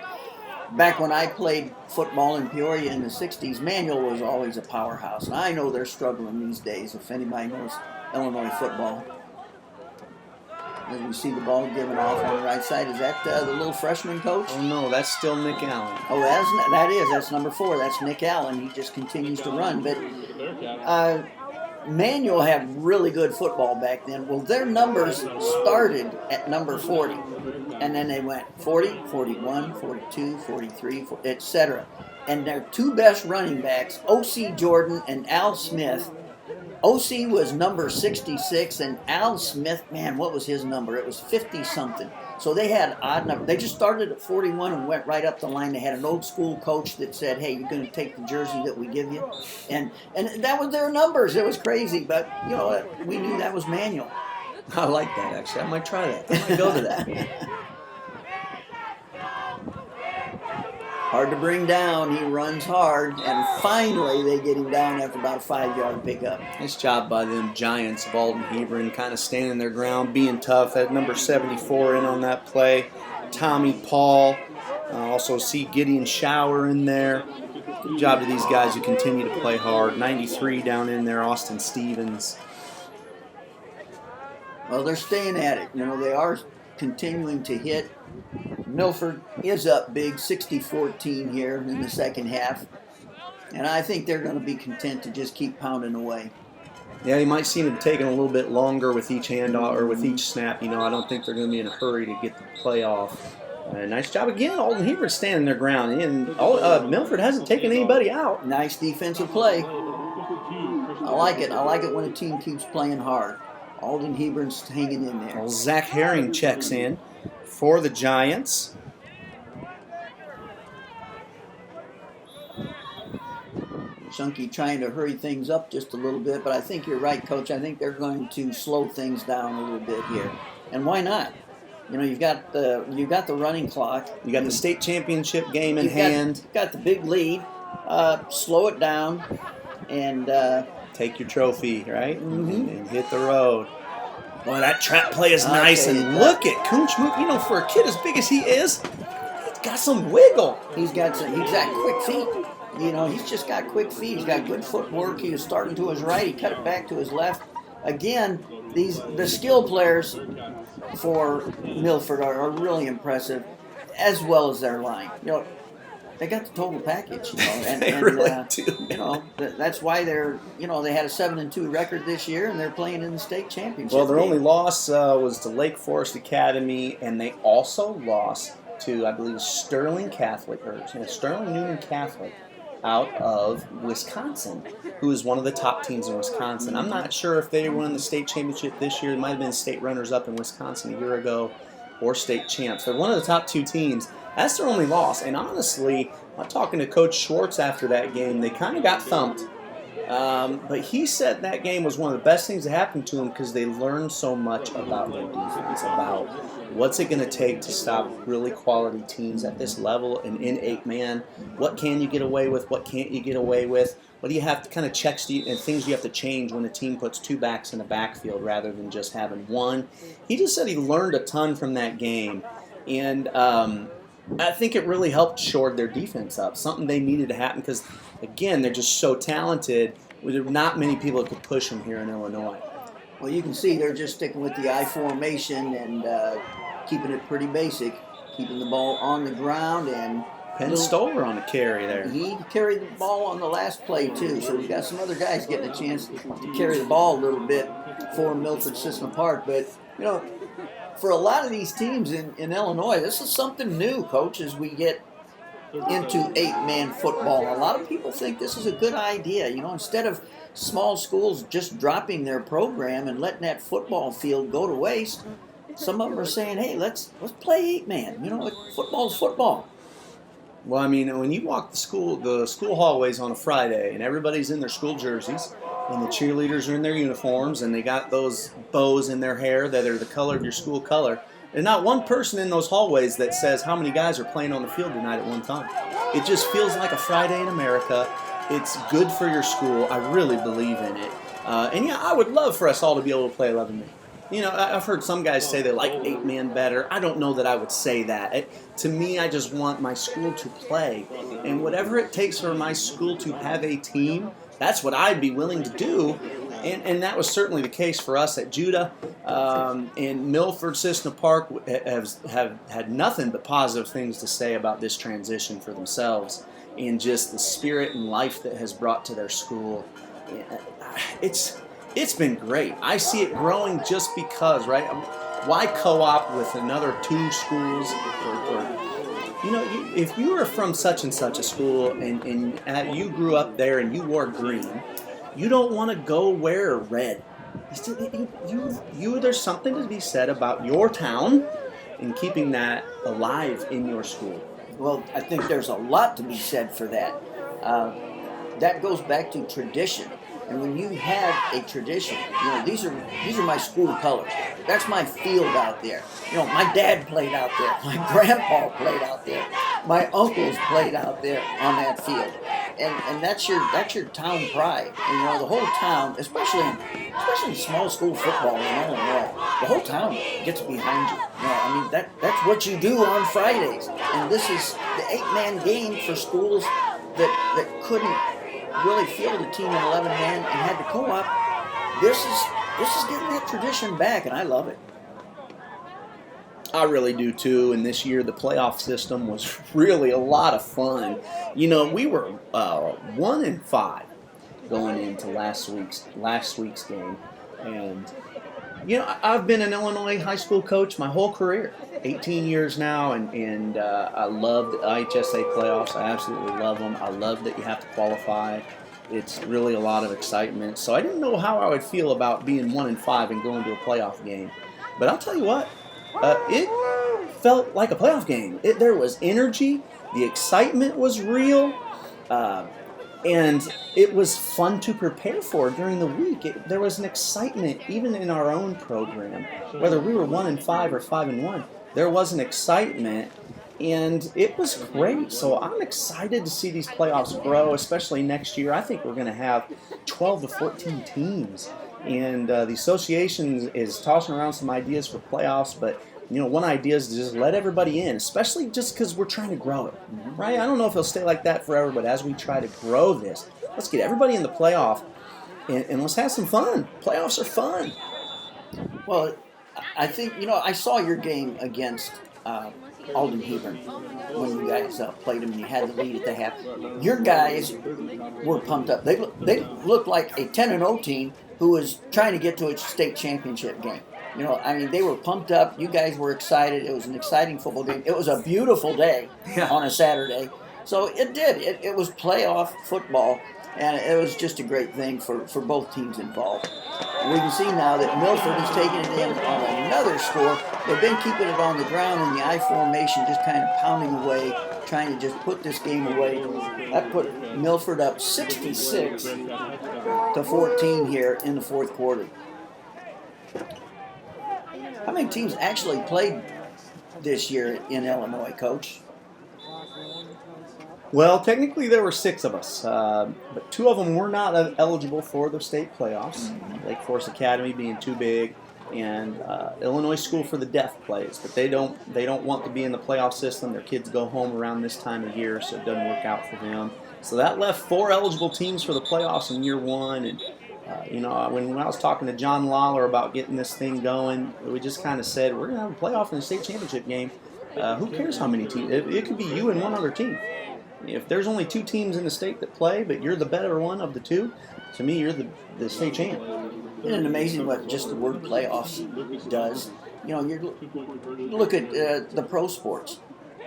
Speaker 1: Back when I played football in Peoria in the 60s, Manual was always a powerhouse. And I know they're struggling these days, if anybody knows Illinois football. As we see the ball given off on the right side, is that the little freshman coach?
Speaker 2: Oh, no, that's still Nick Allen.
Speaker 1: Oh, that's number 4. That's Nick Allen. He just continues to run. But Manual had really good football back then. Well, their numbers started at number 40. And then they went 40, 41, 42, 43, etc. And their 2 best running backs, O.C. Jordan and Al Smith. O.C. was number 66, and Al Smith, man, what was his number? It was 50-something. So they had odd numbers. They just started at 41 and went right up the line. They had an old school coach that said, hey, you're going to take the jersey that we give you. And that was their numbers. It was crazy, but, we knew that was Manual.
Speaker 2: I like that, actually. I might try that. I might go to that.
Speaker 1: Hard to bring down. He runs hard, and finally they get him down after about a 5-yard pickup.
Speaker 2: Nice job by them Giants of Alden Hebron, kind of standing their ground, being tough. That number 74 in on that play. Tommy Paul. Also see Gideon Shower in there. Good job to these guys who continue to play hard. 93 down in there, Austin Stevens.
Speaker 1: Well, they're staying at it. They are continuing to hit. Milford is up big, 60-14 here in the second half. And I think they're going to be content to just keep pounding away.
Speaker 2: Yeah, you might see them taking a little bit longer with each handoff or with each snap. I don't think they're going to be in a hurry to get the play off. Nice job again. Alden Hebron standing their ground. And Milford hasn't taken anybody out.
Speaker 1: Nice defensive play. I like it. I like it when a team keeps playing hard. Alden Hebron's hanging in there.
Speaker 2: Well, Zach Herring checks in for the Giants.
Speaker 1: Chunky trying to hurry things up just a little bit, but I think you're right, Coach. I think they're going to slow things down a little bit here. And why not? You've got the running clock.
Speaker 2: You got the state championship game in hand.
Speaker 1: You've got the big lead. Slow it down and
Speaker 2: take your trophy, right?
Speaker 1: Mm-hmm.
Speaker 2: And hit the road. Boy, that trap play is nice. And look at Kunch move. For a kid as big as he is, he's got some wiggle.
Speaker 1: He's got quick feet. He's just got quick feet. He's got good footwork. He was starting to his right. He cut it back to his left. Again, the skill players for Milford are really impressive, as well as their line. They got the total package.
Speaker 2: They really do.
Speaker 1: That's why they're. They had a 7-2 record this year, and they're playing in the state championship.
Speaker 2: Well, their
Speaker 1: game.
Speaker 2: only loss was to Lake Forest Academy, and they also lost to, I believe, Sterling Union Catholic out of Wisconsin, who is one of the top teams in Wisconsin. I'm not sure if they won the state championship this year. They might have been state runners-up in Wisconsin a year ago, or state champs. They're one of the top 2 teams. That's their only loss. And honestly, I'm talking to Coach Schwartz after that game. They kind of got thumped. But he said that game was one of the best things that happened to them because they learned so much about their defense, about what's it going to take to stop really quality teams at this level and in 8-man. What can you get away with? What can't you get away with? What do you have to kind of checks and things you have to change when a team puts 2 backs in the backfield rather than just having one? He just said he learned a ton from that game. And I think it really helped shore their defense up, something they needed to happen because, again, they're just so talented. There are not many people that could push them here in Illinois.
Speaker 1: Well, you can see they're just sticking with the I formation and keeping it pretty basic, keeping the ball on the ground. And
Speaker 2: Penn Stoller on the carry there.
Speaker 1: He carried the ball on the last play, too. So we've got some other guys getting a chance to carry the ball a little bit for Milford-Cissna Park. But, for a lot of these teams in Illinois, this is something new, Coach, as we get into 8-man football. A lot of people think this is a good idea. Instead of small schools just dropping their program and letting that football field go to waste, some of them are saying, "Hey, let's play 8-man. Football's football."
Speaker 2: Well, I mean, when you walk the school hallways on a Friday, and everybody's in their school jerseys, and the cheerleaders are in their uniforms, and they got those bows in their hair that are the color of your school color, and not one person in those hallways that says how many guys are playing on the field tonight at one time. It just feels like a Friday in America. It's good for your school. I really believe in it. And yeah, I would love for us all to be able to play 11-man. I've heard some guys say they like 8-man better. I don't know that I would say that. To me, I just want my school to play. And whatever it takes for my school to have a team, that's what I'd be willing to do. And that was certainly the case for us at Judah. And Milford-Cissna Park have had nothing but positive things to say about this transition for themselves and just the spirit and life that has brought to their school. It's been great. I see it growing just because, right? Why co-op with another 2 schools? If you are from such and such a school and you grew up there and you wore green, you don't want to go wear red. There's something to be said about your town and keeping that alive in your school.
Speaker 1: Well, I think there's a lot to be said for that. That goes back to tradition. And when you have a tradition, these are my school colors. That's my field out there. My dad played out there. My grandpa played out there. My uncles played out there on that field. And that's your town pride. And the whole town, especially in small school football in Illinois, the whole town gets behind you. That's what you do on Fridays. And this is the 8-man game for schools that couldn't really field a team in 11-man and had to co-op. This is getting that tradition back, and I love it.
Speaker 2: I really do too, and this year the playoff system was really a lot of fun. We were 1-5 going into last week's game, and I've been an Illinois high school coach my whole career, 18 years now, and I love the I8FA playoffs. I absolutely love them. I love that you have to qualify. It's really a lot of excitement. So I didn't know how I would feel about being 1-5 and going to a playoff game, but I'll tell you what. It felt like a playoff game. There was energy. The excitement was real. And it was fun to prepare for during the week. There was an excitement even in our own program. Whether we were 1-5 or 5-1, there was an excitement. And it was great. So I'm excited to see these playoffs grow, especially next year. I think we're going to have 12 to 14 teams. And the association is tossing around some ideas for playoffs, but one idea is to just let everybody in, especially just because we're trying to grow it, right? I don't know if it'll stay like that forever, but as we try to grow this, let's get everybody in the playoff, and let's have some fun. Playoffs are fun.
Speaker 1: Well, I think, I saw your game against Alden Hebron when you guys played them and you had the lead at the half. Your guys were pumped up. They looked like a 10-0 team who was trying to get to a state championship game. They were pumped up. You guys were excited. It was an exciting football game. It was a beautiful day on a Saturday. So it was playoff football, and it was just a great thing for both teams involved. And we can see now that Milford is taking it in on another score. They've been keeping it on the ground in the I formation, just kind of pounding away, trying to just put this game away. That put Milford up 66-14 here in the fourth quarter. How many teams actually played this year in Illinois, Coach?
Speaker 2: Well, technically there were 6 of us, but 2 of them were not eligible for the state playoffs. Lake Forest Academy being too big, and Illinois School for the Deaf plays, but they don't want to be in the playoff system. Their kids go home around this time of year, so it doesn't work out for them. So that left 4 eligible teams for the playoffs in year 1, and when I was talking to John Lawler about getting this thing going, we just kind of said, we're going to have a playoff in the state championship game. Who cares how many teams? It could be you and one other team. If there's only 2 teams in the state that play, but you're the better one of the 2, to me, you're the state champ.
Speaker 1: Isn't it amazing what just the word playoffs does? You look at the pro sports.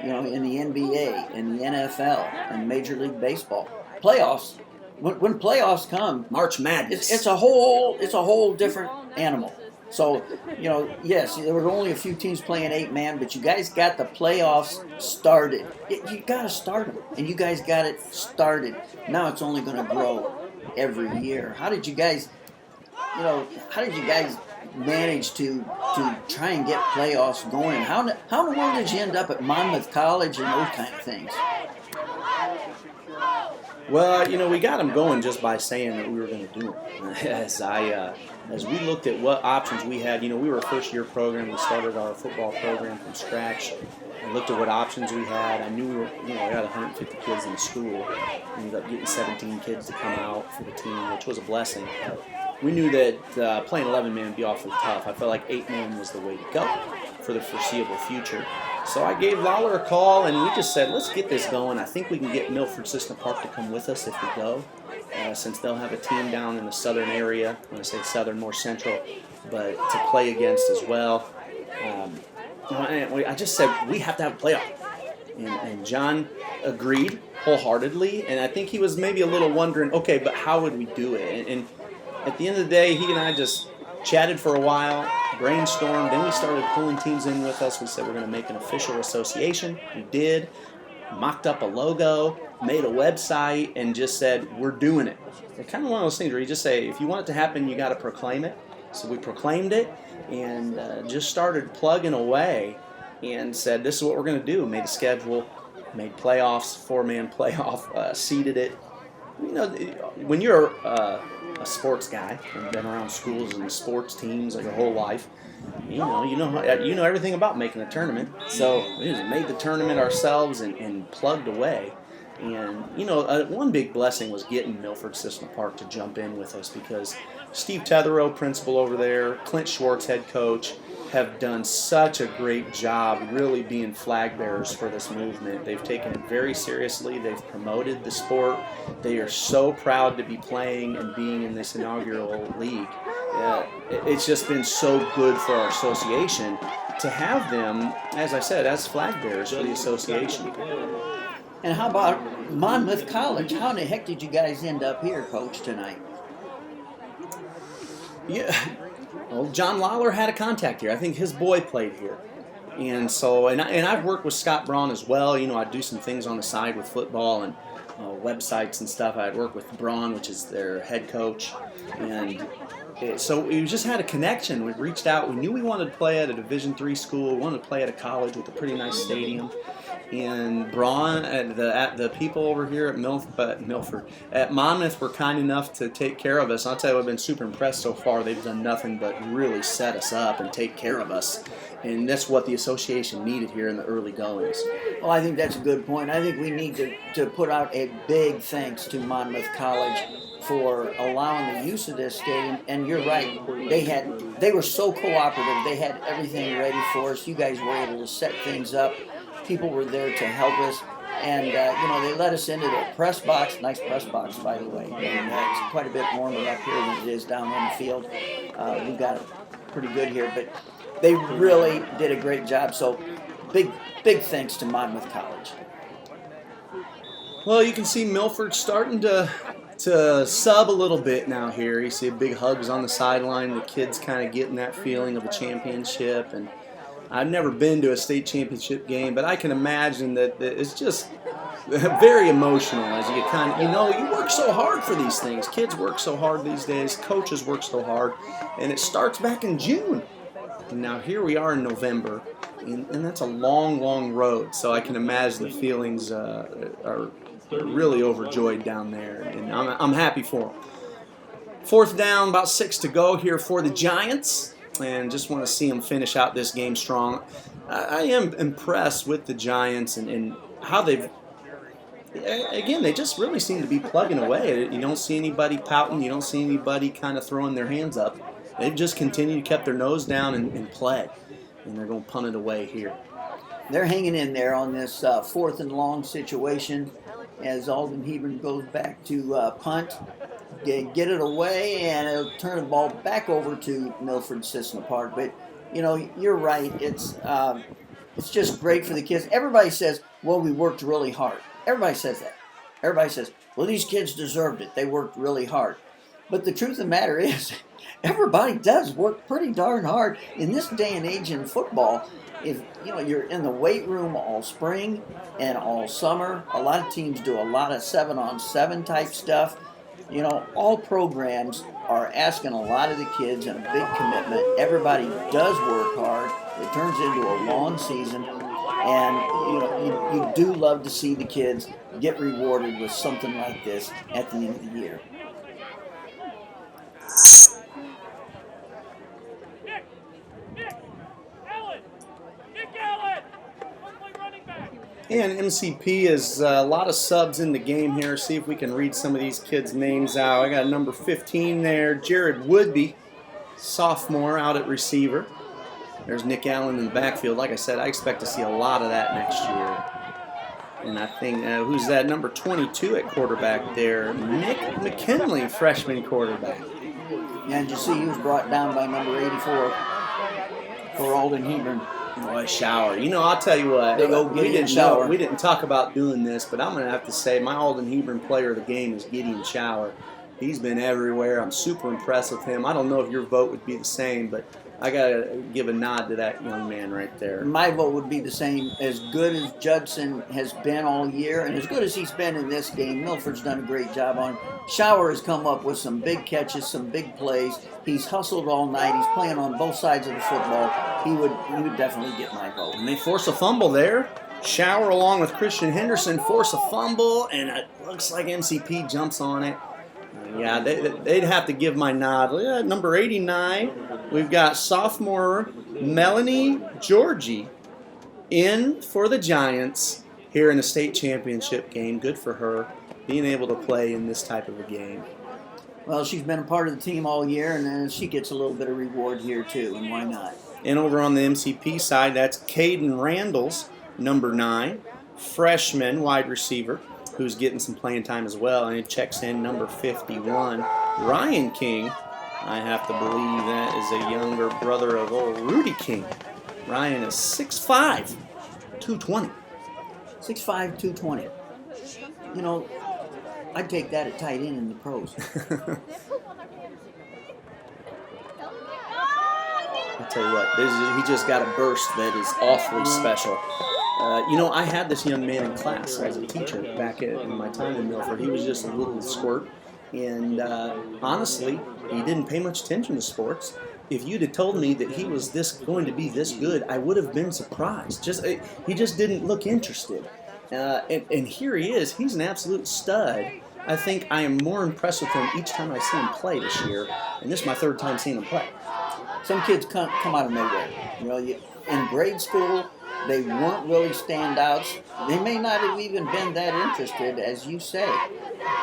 Speaker 1: in the NBA, in the NFL, and Major League Baseball. Playoffs, when playoffs come,
Speaker 2: March Madness.
Speaker 1: it's a whole different animal. So, yes, there were only a few teams playing 8-man, but you guys got the playoffs started. You got to start them, and you guys got it started. Now it's only going to grow every year. How did you guys manage to try and get playoffs going? How in the world did you end up at Monmouth College and those kind of things?
Speaker 2: Well, we got them going just by saying that we were going to do it. As we looked at what options we had, we were a first-year program. We started our football program from scratch. I looked at what options we had. I knew we had 150 kids in the school. We ended up getting 17 kids to come out for the team, which was a blessing. We knew that playing 11-man would be awfully tough. I felt like 8-man was the way to go for the foreseeable future. So I gave Lawler a call, and we just said, let's get this going. I think we can get Milford-Cissna Park to come with us if we go, since they'll have a team down in the southern area. When I say southern, more central, but to play against as well. I just said, we have to have a playoff. And John agreed wholeheartedly, and I think he was maybe a little wondering, okay, but how would we do it? And at the end of the day, he and I just chatted for a while, brainstormed, then we started pulling teams in with us. We said we're going to make an official association. We did, mocked up a logo, made a website, and just said, we're doing it. It's kind of one of those things where you just say, if you want it to happen, you got to proclaim it. So we proclaimed it and just started plugging away and said, this is what we're going to do. Made a schedule, made playoffs, 4-man playoff, seeded it. When you're a sports guy and been around schools and sports teams your whole life, you know everything about making a tournament. So we just made the tournament ourselves and plugged away. And one big blessing was getting Milford-Cissna Park to jump in with us, because Steve Tetherow, principal over there, Clint Schwartz, head coach, have done such a great job really being flag bearers for this movement. They've taken it very seriously. They've promoted the sport. They are so proud to be playing and being in this inaugural league. It's just been so good for our association to have them, as I said, as flag bearers for the association.
Speaker 1: And how about Monmouth College? How in the heck did you guys end up here, Coach, tonight?
Speaker 2: Yeah. Well, John Lawler had a contact here. I think his boy played here. And so, and I've worked with Scott Braun as well. I do some things on the side with football and websites and stuff. I'd work with Braun, which is their head coach. And so we just had a connection. We reached out. We knew we wanted to play at a Division III school. We wanted to play at a college with a pretty nice stadium. And Braun, the people over here at Milford, at Monmouth were kind enough to take care of us. I'll tell you, I've been super impressed so far. They've done nothing but really set us up and take care of us. And that's what the association needed here in the early goings.
Speaker 1: Well, I think that's a good point. I think we need to put out a big thanks to Monmouth College for allowing the use of this stadium. And you're right, they were so cooperative. They had everything ready for us. You guys were able to set things up. People were there to help us, and they let us into their press box. Nice press box, by the way. And it's quite a bit warmer up here than it is down on the field. We got it pretty good here, but they really did a great job. So big thanks to Monmouth College.
Speaker 2: Well, you can see Milford starting to sub a little bit now here. You see big hugs on the sideline. The kids kind of getting that feeling of a championship. And I've never been to a state championship game, but I can imagine that it's just very emotional as you get you work so hard for these things. Kids work so hard these days. Coaches work so hard. And it starts back in June. And now here we are in November. And that's a long, long road. So I can imagine the feelings are really overjoyed down there. And I'm happy for them. 4th down, about 6 to go here for the Giants. And just want to see them finish out this game strong. I am impressed with the Giants and how they just really seem to be plugging away. You don't see anybody pouting. You don't see anybody kind of throwing their hands up. They've just continued to keep their nose down and play. And they're going to punt it away here.
Speaker 1: They're hanging in there on this 4th and long situation as Alden Hebron goes back to punt. Get it away, and it'll turn the ball back over to Milford-Cissna Park. But, you're right. It's It's just great for the kids. Everybody says, well, we worked really hard. Everybody says that. Everybody says, well, these kids deserved it. They worked really hard. But the truth of the matter is, everybody does work pretty darn hard. In this day and age in football, if you're in the weight room all spring and all summer, a lot of teams do a lot of 7-on-7 type stuff. All programs are asking a lot of the kids and a big commitment. Everybody does work hard. It turns into a long season, and you do love to see the kids get rewarded with something like this at the end of the year.
Speaker 2: And MCP is a lot of subs in the game here. See if we can read some of these kids' names out. I got number 15 there, Jared Woodby, sophomore out at receiver. There's Nick Allen in the backfield. Like I said, I expect to see a lot of that next year. And I think, who's that? Number 22 at quarterback there, Nick McKinley, freshman quarterback.
Speaker 1: Yeah, and you see he was brought down by number 84 for Alden Hebron.
Speaker 2: Boy, Shower. I'll tell you what. We didn't talk about doing this, but I'm going to have to say my Alden Hebron player of the game is Gideon Shower. He's been everywhere. I'm super impressed with him. I don't know if your vote would be the same, but I got to give a nod to that young man right there.
Speaker 1: My vote would be the same. As good as Judson has been all year, and as good as he's been in this game, Milford's done a great job on him. Shower has come up with some big catches, some big plays. He's hustled all night. He's playing on both sides of the football. He would definitely get my vote.
Speaker 2: And they force a fumble there. Shower along with Christian Henderson force a fumble, and it looks like MCP jumps on it. Yeah, they'd have to give my nod. Yeah, number 89, we've got sophomore Melanie Georgie in for the Giants here in the state championship game. Good for her, being able to play in this type of a game.
Speaker 1: Well, she's been a part of the team all year, and then she gets a little bit of reward here too, and why not?
Speaker 2: And over on the MCP side, that's Caden Randalls, number 9, freshman wide receiver, who's getting some playing time as well, and he checks in number 51. Ryan King, I have to believe that is a younger brother of old Rudy King. Ryan is 6'5", 220.
Speaker 1: 6'5", 220. I'd take that at tight end in the pros.
Speaker 2: I'll tell you what, he just got a burst that is awfully special. I had this young man in class as a teacher back in my time in Milford. He was just a little squirt, and honestly, he didn't pay much attention to sports. If you'd have told me that he was going to be this good, I would have been surprised. He just didn't look interested. And here he is. He's an absolute stud. I think I am more impressed with him each time I see him play this year, and this is my third time seeing him play.
Speaker 1: Some kids come out of nowhere. In grade school, they weren't really standouts. They may not have even been that interested, as you say.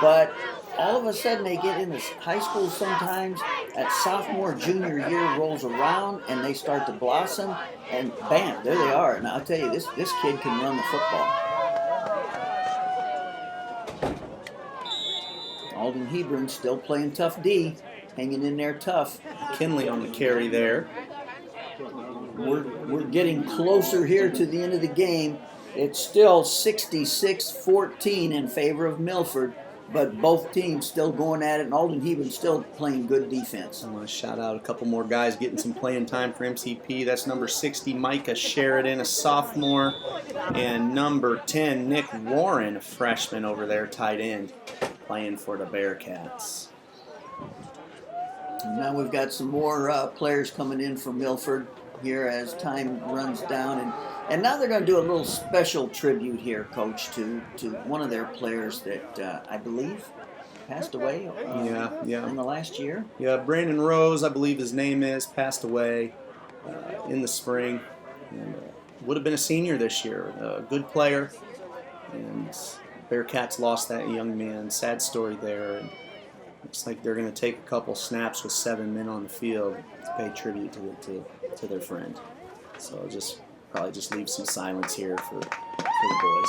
Speaker 1: But all of a sudden, they get into high school sometimes. That sophomore, junior year rolls around, and they start to blossom. And bam, there they are. And I'll tell you, this kid can run the football. Alden Hebron still playing tough D, hanging in there tough.
Speaker 2: Kinley on the carry there.
Speaker 1: We're getting closer here to the end of the game. It's still 66-14 in favor of Milford, but both teams still going at it, and Alden Hebron still playing good defense.
Speaker 2: I want to shout out a couple more guys getting some playing time for MCP. That's number 60, Micah Sheridan, a sophomore, and number 10, Nick Warren, a freshman over there, tight end, playing for the Bearcats.
Speaker 1: And now we've got some more players coming in for Milford here as time runs down, and now they're going to do a little special tribute here, Coach, to one of their players that I believe passed away in the last year.
Speaker 2: Yeah, Brandon Rose, I believe his name is, passed away in the spring, and would have been a senior this year. A good player, and Bearcats lost that young man. Sad story there. And looks like they're going to take a couple snaps with 7 men on the field to pay tribute to their friend. So I'll probably just leave some silence here for the boys.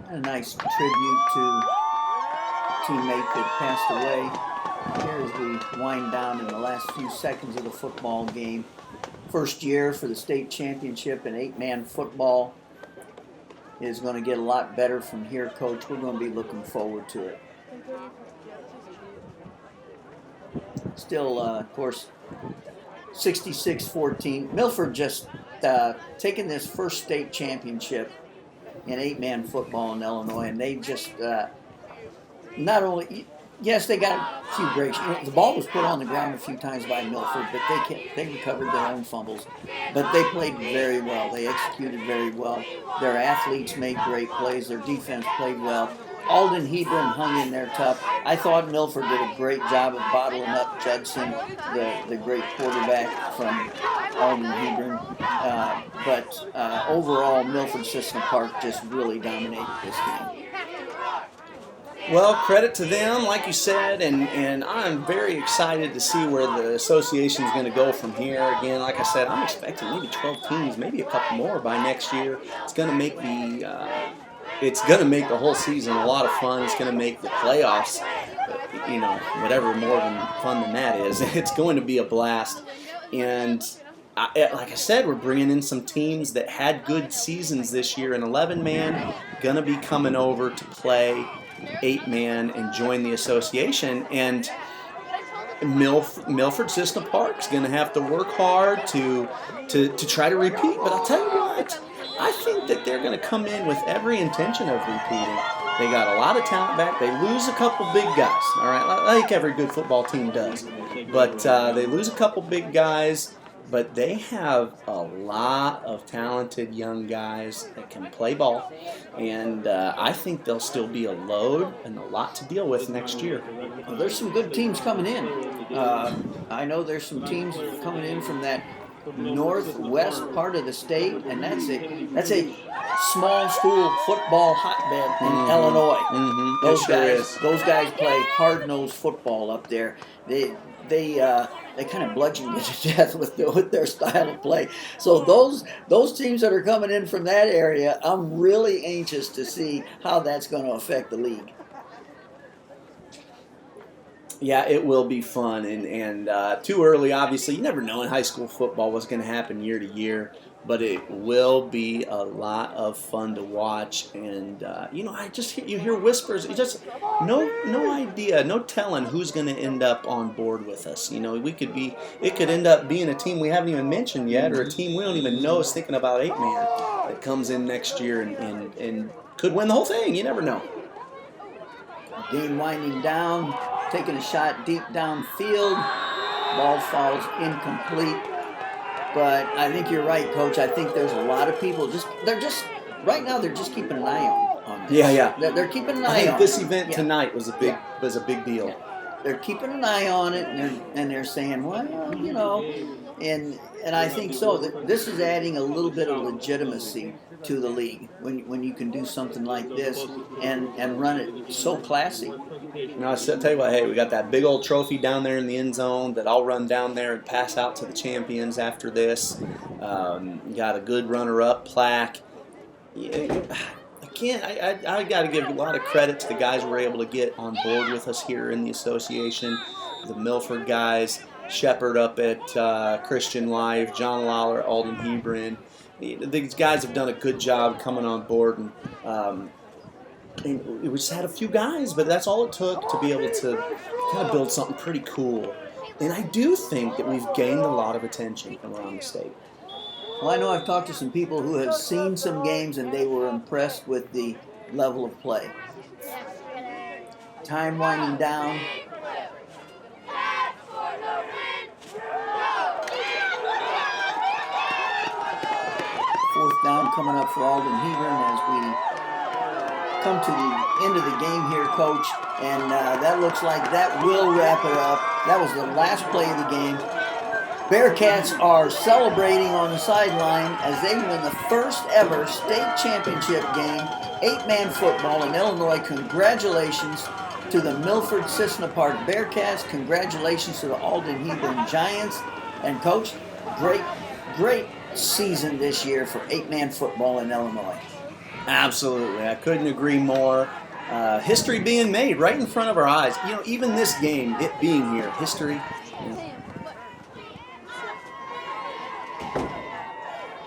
Speaker 1: A nice tribute to a teammate that passed away. Here as we wind down in the last few seconds of the football game. First year for the state championship in 8-man football is going to get a lot better from here, Coach. We're going to be looking forward to it. Still, of course, 66-14. Milford just taken this first state championship in 8-man football in Illinois, and they just not only, yes, they got a few breaks. You know, the ball was put on the ground a few times by Milford, but they recovered their own fumbles. But they played very well. They executed very well. Their athletes made great plays. Their defense played well. Alden Hebron hung in there tough. I thought Milford did a great job of bottling up Judson, the great quarterback from Alden Hebron. But overall, Milford-Cissna Park just really dominated this game.
Speaker 2: Well, credit to them, like you said, and I'm very excited to see where the association is going to go from here. Again, like I said, I'm expecting maybe 12 teams, maybe a couple more by next year. It's going to make the whole season a lot of fun. It's going to make the playoffs, you know, whatever more than fun than that is. It's going to be a blast. And like I said, we're bringing in some teams that had good seasons this year. An 11-man going to be coming over to play 8-man and join the association. And Milford-Cissna Park's going to have to work hard to try to repeat. But I'll tell you what, I think that they're going to come in with every intention of repeating. They got a lot of talent back. They lose a couple big guys, all right, like every good football team does. But they lose a couple big guys, but they have a lot of talented young guys that can play ball. And I think they'll still be a load and a lot to deal with next year.
Speaker 1: Well, there's some good teams coming in. I know there's some teams coming in from that northwest part of the state, and that's a small school football hotbed in Illinois.
Speaker 2: Mm-hmm.
Speaker 1: Those guys play hard-nosed football up there. They kind of bludgeon you to death with their style of play. So those teams that are coming in from that area, I'm really anxious to see how that's going to affect the league.
Speaker 2: Yeah, it will be fun, and too early, obviously. You never know in high school football what's going to happen year to year, but it will be a lot of fun to watch. And you hear whispers. You just no idea, no telling who's going to end up on board with us. You know, it could end up being a team we haven't even mentioned yet, or a team we don't even know is thinking about 8-man that comes in next year and could win the whole thing. You never know.
Speaker 1: Game winding down, taking a shot deep downfield. Ball falls incomplete. But I think you're right, Coach. I think there's a lot of people right now they're just keeping an eye on this.
Speaker 2: Yeah.
Speaker 1: They're keeping an eye on it.
Speaker 2: I think this event tonight was a big deal.
Speaker 1: Yeah. They're keeping an eye on it, and they're saying, well, you know, and I think so. This is adding a little bit of legitimacy to the league when you can do something like this and run it so classy.
Speaker 2: You know, I tell you what, hey, we got that big old trophy down there in the end zone that I'll run down there and pass out to the champions after this. Got a good runner-up plaque. Yeah, I got to give a lot of credit to the guys who were able to get on board with us here in the association. The Milford guys, Shepard up at Christian Life, John Lawler, Alden Hebron. These guys have done a good job coming on board, and we just had a few guys, but that's all it took to be able to kind of build something pretty cool. And I do think that we've gained a lot of attention around the state.
Speaker 1: Well, I know I've talked to some people who have seen some games, and they were impressed with the level of play. Time winding down. Fourth down coming up for Alden Hebron as we come to the end of the game here, Coach. And that looks like that will wrap it up. That was the last play of the game. Bearcats are celebrating on the sideline as they win the first ever state championship game, 8-man football in Illinois. Congratulations to the Milford-Cissna Park Bearcats. Congratulations to the Alden Hebron Giants. And Coach, great season this year for 8-man football in Illinois.
Speaker 2: Absolutely. I couldn't agree more. History being made right in front of our eyes. You know, even this game, it being here, history,